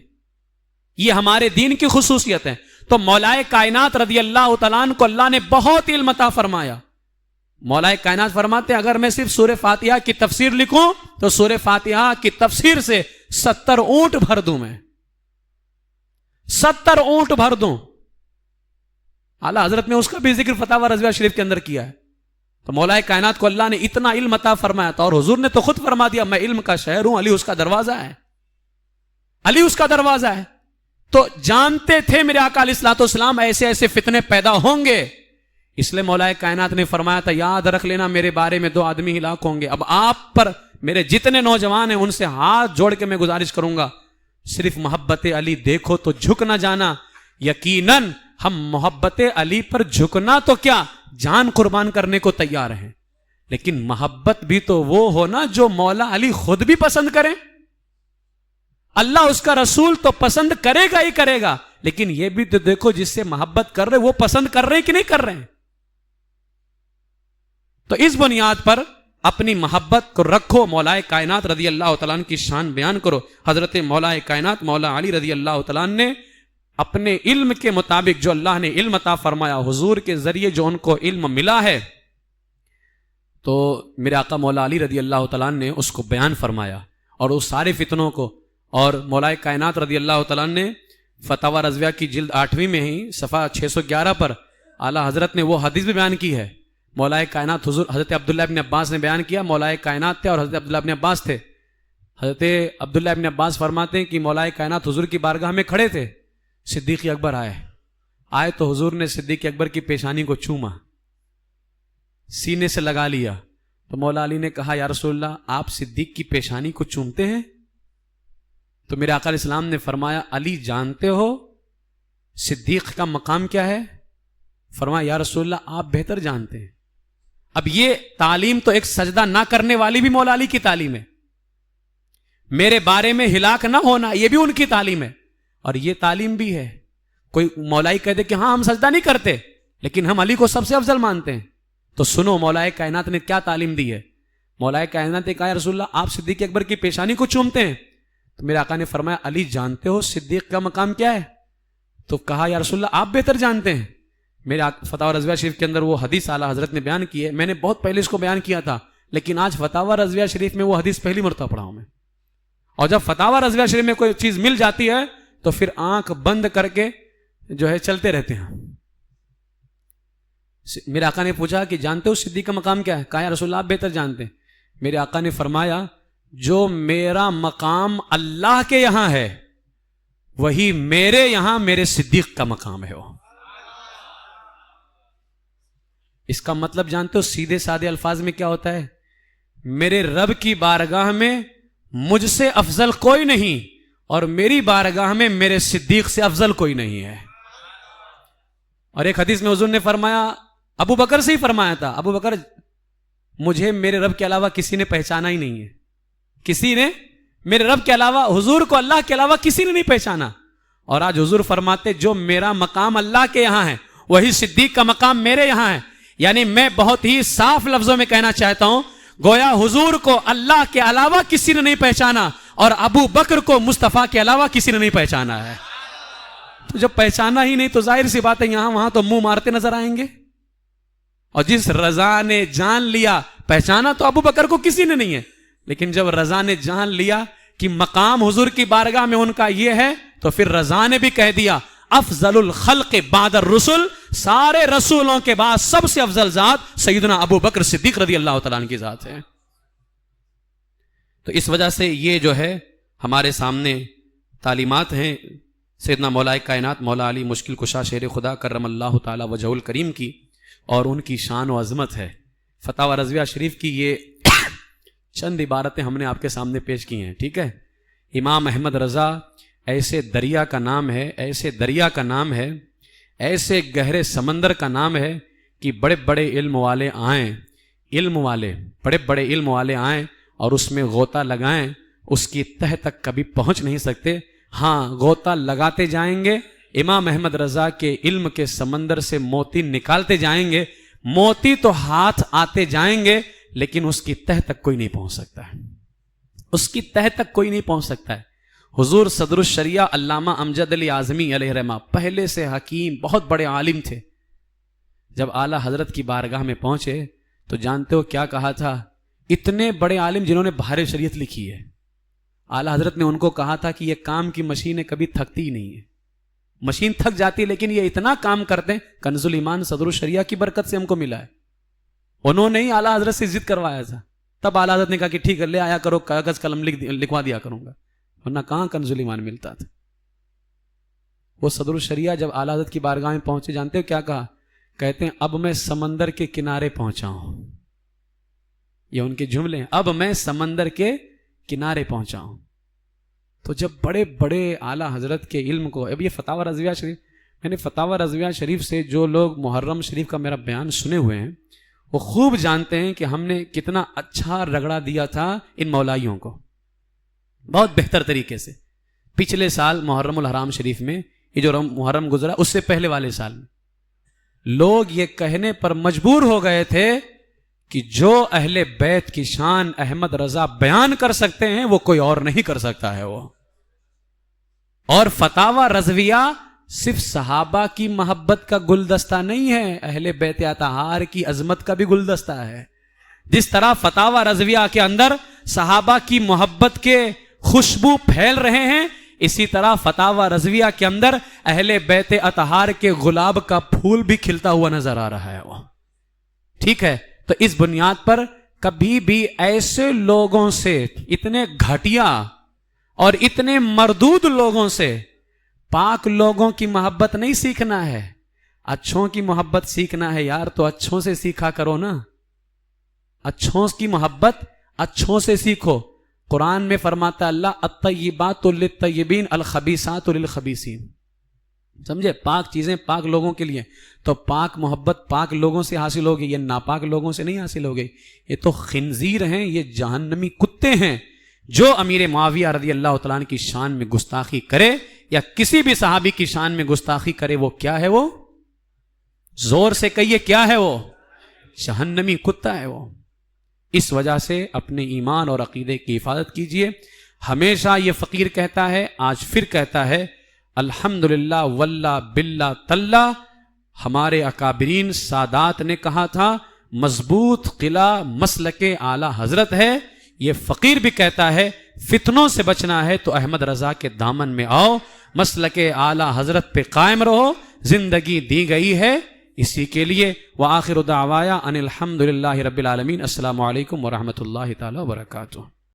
Speaker 2: یہ ہمارے دین کی خصوصیت ہے. تو مولائے کائنات رضی اللہ تعالیٰ عنہ کو اللہ نے بہت علم عطا فرمایا. مولائے کائنات فرماتے ہیں اگر میں صرف سورہ فاتحہ کی تفسیر لکھوں تو سورہ فاتحہ کی تفسیر سے 70 اونٹ بھر دوں, میں 70 اونٹ بھر دوں. اعلیٰ حضرت نے اس کا بھی ذکر فتاوی رضویہ شریف کے اندر کیا ہے. تو مولائے کائنات کو اللہ نے اتنا علم عطا فرمایا تھا, اور حضور نے تو خود فرما دیا میں علم کا شہر ہوں, علی اس کا دروازہ ہے, علی اس کا دروازہ ہے. تو جانتے تھے میرے آقا علیہ الصلوۃ والسلام ایسے ایسے فتنے پیدا ہوں گے, اس لیے مولائے کائنات نے فرمایا تھا یاد رکھ لینا میرے بارے میں 2 آدمی ہلاک ہوں گے. اب آپ پر میرے جتنے نوجوان ہیں ان سے ہاتھ جوڑ کے میں گزارش کروں گا صرف محبت علی دیکھو تو جھک نہ جانا. یقیناً ہم محبت علی پر جھکنا تو کیا جان قربان کرنے کو تیار ہیں, لیکن محبت بھی تو وہ ہو نا جو مولا علی خود بھی پسند کریں. اللہ اس کا رسول تو پسند کرے گا ہی کرے گا, لیکن یہ بھی تو دیکھو جس سے محبت کر رہے وہ پسند کر رہے ہیں کہ نہیں کر رہے ہیں. تو اس بنیاد پر اپنی محبت کو رکھو, مولائے کائنات رضی اللہ تعالیٰ عنہ کی شان بیان کرو. حضرت مولائے کائنات مولا علی رضی اللہ تعالیٰ عنہ نے اپنے علم کے مطابق جو اللہ نے علم عطا فرمایا, حضور کے ذریعے جو ان کو علم ملا ہے, تو میرے آقا مولا علی رضی اللہ تعالیٰ عنہ نے اس کو بیان فرمایا, اور اس سارے فتنوں کو. اور مولائے کائنات رضی اللہ تعالیٰ عنہ نے فتاوی رضویہ کی جلد 8ویں میں ہی صفحہ 611 پر اعلیٰ حضرت نے وہ حدیث بھی بیان کی ہے. مولائے کائنات حضور حضرت عبداللہ ابن عباس نے بیان کیا, مولائے کائنات تھے اور حضرت عبداللہ ابن عباس تھے. حضرت عبداللہ ابن عباس فرماتے ہیں کہ مولائے کائنات حضور کی بارگاہ میں کھڑے تھے, صدیق اکبر آئے تو حضور نے صدیق اکبر کی پیشانی کو چوما, سینے سے لگا لیا. تو مولا علی نے کہا یا رسول اللہ آپ صدیق کی پیشانی کو چومتے ہیں؟ تو میرے آقا علیہ السلام نے فرمایا علی جانتے ہو صدیق کا مقام کیا ہے؟ فرمایا یا رسول اللہ آپ بہتر جانتے ہیں. اب یہ تعلیم تو ایک سجدہ نہ کرنے والی بھی مولا علی کی تعلیم ہے, میرے بارے میں ہلاک نہ ہونا یہ بھی ان کی تعلیم ہے, اور یہ تعلیم بھی ہے. کوئی مولائی کہہ دے کہ ہاں ہم سجدہ نہیں کرتے لیکن ہم علی کو سب سے افضل مانتے ہیں, تو سنو مولائے کائنات نے کیا تعلیم دی ہے. مولائے کائنات نے کہا یا رسول اللہ آپ صدیق اکبر کی پیشانی کو چومتے ہیں؟ تو میرے آقا نے فرمایا علی جانتے ہو صدیق کا مقام کیا ہے؟ تو کہا یا رسول اللہ آپ بہتر جانتے ہیں. میرے فتاوی رضویہ شریف کے اندر وہ حدیث اعلیٰ حضرت نے بیان کی ہے, میں نے بہت پہلے اس کو بیان کیا تھا, لیکن آج فتاوی رضویہ شریف میں وہ حدیث پہلی مرتبہ پڑھا ہوں میں. اور جب فتاوی رضویہ شریف میں کوئی چیز مل جاتی ہے تو پھر آنکھ بند کر کے جو ہے چلتے رہتے ہیں. میرے آقا نے پوچھا کہ جانتے ہو صدیق کا مقام کیا ہے؟ کہا یا رسول اللہ آپ بہتر جانتے ہیں. میرے آقا نے فرمایا جو میرا مقام اللہ کے یہاں ہے وہی میرے یہاں میرے صدیق کا مقام ہے. اس کا مطلب جانتے ہو سیدھے سادے الفاظ میں کیا ہوتا ہے؟ میرے رب کی بارگاہ میں مجھ سے افضل کوئی نہیں, اور میری بارگاہ میں میرے صدیق سے افضل کوئی نہیں ہے. اور ایک حدیث میں حضور نے فرمایا, ابو بکر سے ہی فرمایا تھا, ابو بکر مجھے میرے رب کے علاوہ کسی نے پہچانا ہی نہیں ہے, کسی نے میرے رب کے علاوہ, حضور کو اللہ کے علاوہ کسی نے نہیں پہچانا. اور آج حضور فرماتے جو میرا مقام اللہ کے یہاں ہے وہی صدیق کا مقام میرے یہاں ہے. یعنی میں بہت ہی صاف لفظوں میں کہنا چاہتا ہوں گویا حضور کو اللہ کے علاوہ کسی نے نہیں پہچانا اور ابو بکر کو مصطفیٰ کے علاوہ کسی نے نہیں پہچانا ہے. تو جب پہچانا ہی نہیں تو ظاہر سی بات ہے یہاں وہاں تو منہ مارتے نظر آئیں گے. اور جس رضا نے جان لیا, پہچانا تو ابو بکر کو کسی نے نہیں ہے, لیکن جب رضا نے جان لیا کہ مقام حضور کی بارگاہ میں ان کا یہ ہے تو پھر رضا نے بھی کہہ دیا افضل الخلق بعد الرسل, سارے رسولوں کے بعد سب سے افضل ذات سیدنا ابو بکر صدیق رضی اللہ تعالیٰ عنہ کی ذات ہے. تو اس وجہ سے یہ جو ہے ہمارے سامنے تعلیمات ہیں سیدنا مولا کائنات مولا علی مشکل کشا شیر خدا کرم اللہ تعالی وجہ الکریم کی, اور ان کی شان و عظمت ہے. فتاوی رضویہ شریف کی یہ چند عبارتیں ہم نے آپ کے سامنے پیش کی ہیں. ٹھیک ہے, امام احمد رضا ایسے دریا کا نام ہے, ایسے دریا کا نام ہے, ایسے گہرے سمندر کا نام ہے کہ بڑے بڑے علم والے آئیں, بڑے بڑے علم والے آئیں اور اس میں غوطہ لگائیں, اس کی تہ تک کبھی پہنچ نہیں سکتے. ہاں غوطہ لگاتے جائیں گے, امام احمد رضا کے علم کے سمندر سے موتی نکالتے جائیں گے, موتی تو ہاتھ آتے جائیں گے لیکن اس کی تہ تک کوئی نہیں پہنچ سکتا ہے، اس کی تہ تک کوئی نہیں پہنچ سکتا ہے۔ حضور صدر الشریعہ علامہ امجد علی اعظمی علیہ رحمہ پہلے سے حکیم بہت بڑے عالم تھے، جب اعلیٰ حضرت کی بارگاہ میں پہنچے تو جانتے ہو کیا کہا تھا؟ اتنے بڑے عالم جنہوں نے بہار شریعت لکھی ہے، اعلیٰ حضرت نے ان کو کہا تھا کہ یہ کام کی مشینیں کبھی تھکتی ہی نہیں ہے، مشین تھک جاتی ہے لیکن یہ اتنا کام کرتے ہیں۔ کنز الایمان صدر الشریعہ کی برکت سے ہم کو ملا ہے، انہوں نے ہی اعلیٰ حضرت سے ضد کروایا تھا، تب اعلیٰ حضرت نے کہا کہ ٹھیک ہے لے آیا کرو، کاغذ قلم لکھوا دیا کروں گا، ورنہ کہاں کنز الایمان ملتا تھا۔ وہ صدر الشریعہ جب اعلیٰ حضرت کی بارگاہ میں پہنچے جانتے ہو کیا کہا؟ کہتے ہیں اب میں سمندر کے کنارے پہنچا ہوں، یہ ان کے جملے ہیں، اب میں سمندر کے کنارے پہنچا ہوں۔ تو جب بڑے بڑے اعلیٰ حضرت کے علم کو، اب یہ فتاوی رضویہ شریف، میں نے فتاوی رضویہ شریف سے جو لوگ محرم شریف کا میرا بیان سنے ہوئے ہیں وہ خوب جانتے ہیں کہ ہم نے کتنا اچھا رگڑا دیا تھا ان مولائیوں کو، بہت بہتر طریقے سے۔ پچھلے سال محرم الحرام شریف میں، یہ جو محرم گزرا اس سے پہلے والے سال میں، لوگ یہ کہنے پر مجبور ہو گئے تھے کہ جو اہل بیت کی شان احمد رضا بیان کر سکتے ہیں وہ کوئی اور نہیں کر سکتا ہے وہ۔ اور فتاوی رضویہ صرف صحابہ کی محبت کا گلدستہ نہیں ہے، اہل بیت اطہار کی عظمت کا بھی گلدستہ ہے۔ جس طرح فتاوی رضویہ کے اندر صحابہ کی محبت کے خوشبو پھیل رہے ہیں، اسی طرح فتاوی رضویہ کے اندر اہل بیت اطہار کے گلاب کا پھول بھی کھلتا ہوا نظر آ رہا ہے وہ۔ ٹھیک ہے، تو اس بنیاد پر کبھی بھی ایسے لوگوں سے، اتنے گھٹیا اور اتنے مردود لوگوں سے پاک لوگوں کی محبت نہیں سیکھنا ہے، اچھوں کی محبت سیکھنا ہے یار، تو اچھوں سے سیکھا کرو نا، اچھوں کی محبت اچھوں سے سیکھو۔ قرآن میں فرماتا اللہ الطیبات للطیبین الخبیثات للخبیثین، سمجھے؟ پاک چیزیں پاک لوگوں کے لیے، تو پاک محبت پاک لوگوں سے حاصل ہوگی، یہ ناپاک لوگوں سے نہیں حاصل ہوگی۔ یہ تو خنزیر ہیں، یہ جہنمی کتے ہیں۔ جو امیر معاویہ رضی اللہ تعالیٰ عنہ کی شان میں گستاخی کرے یا کسی بھی صحابی کی شان میں گستاخی کرے، وہ کیا ہے؟ وہ زور سے کہیے کیا ہے؟ وہ جہنمی کتا ہے وہ۔ اس وجہ سے اپنے ایمان اور عقیدے کی حفاظت کیجئے۔ ہمیشہ یہ فقیر کہتا ہے، آج پھر کہتا ہے، الحمدللہ واللہ باللہ تاللہ، ہمارے اکابرین سادات نے کہا تھا مضبوط قلعہ مسلک اعلی حضرت ہے۔ یہ فقیر بھی کہتا ہے فتنوں سے بچنا ہے تو احمد رضا کے دامن میں آؤ، مسلک اعلی حضرت پہ قائم رہو، زندگی دی گئی ہے اسی کے لیے۔ وآخر دعوایا ان الحمدللہ رب العالمین۔ السلام علیکم ورحمۃ اللہ تعالی وبرکاتہ۔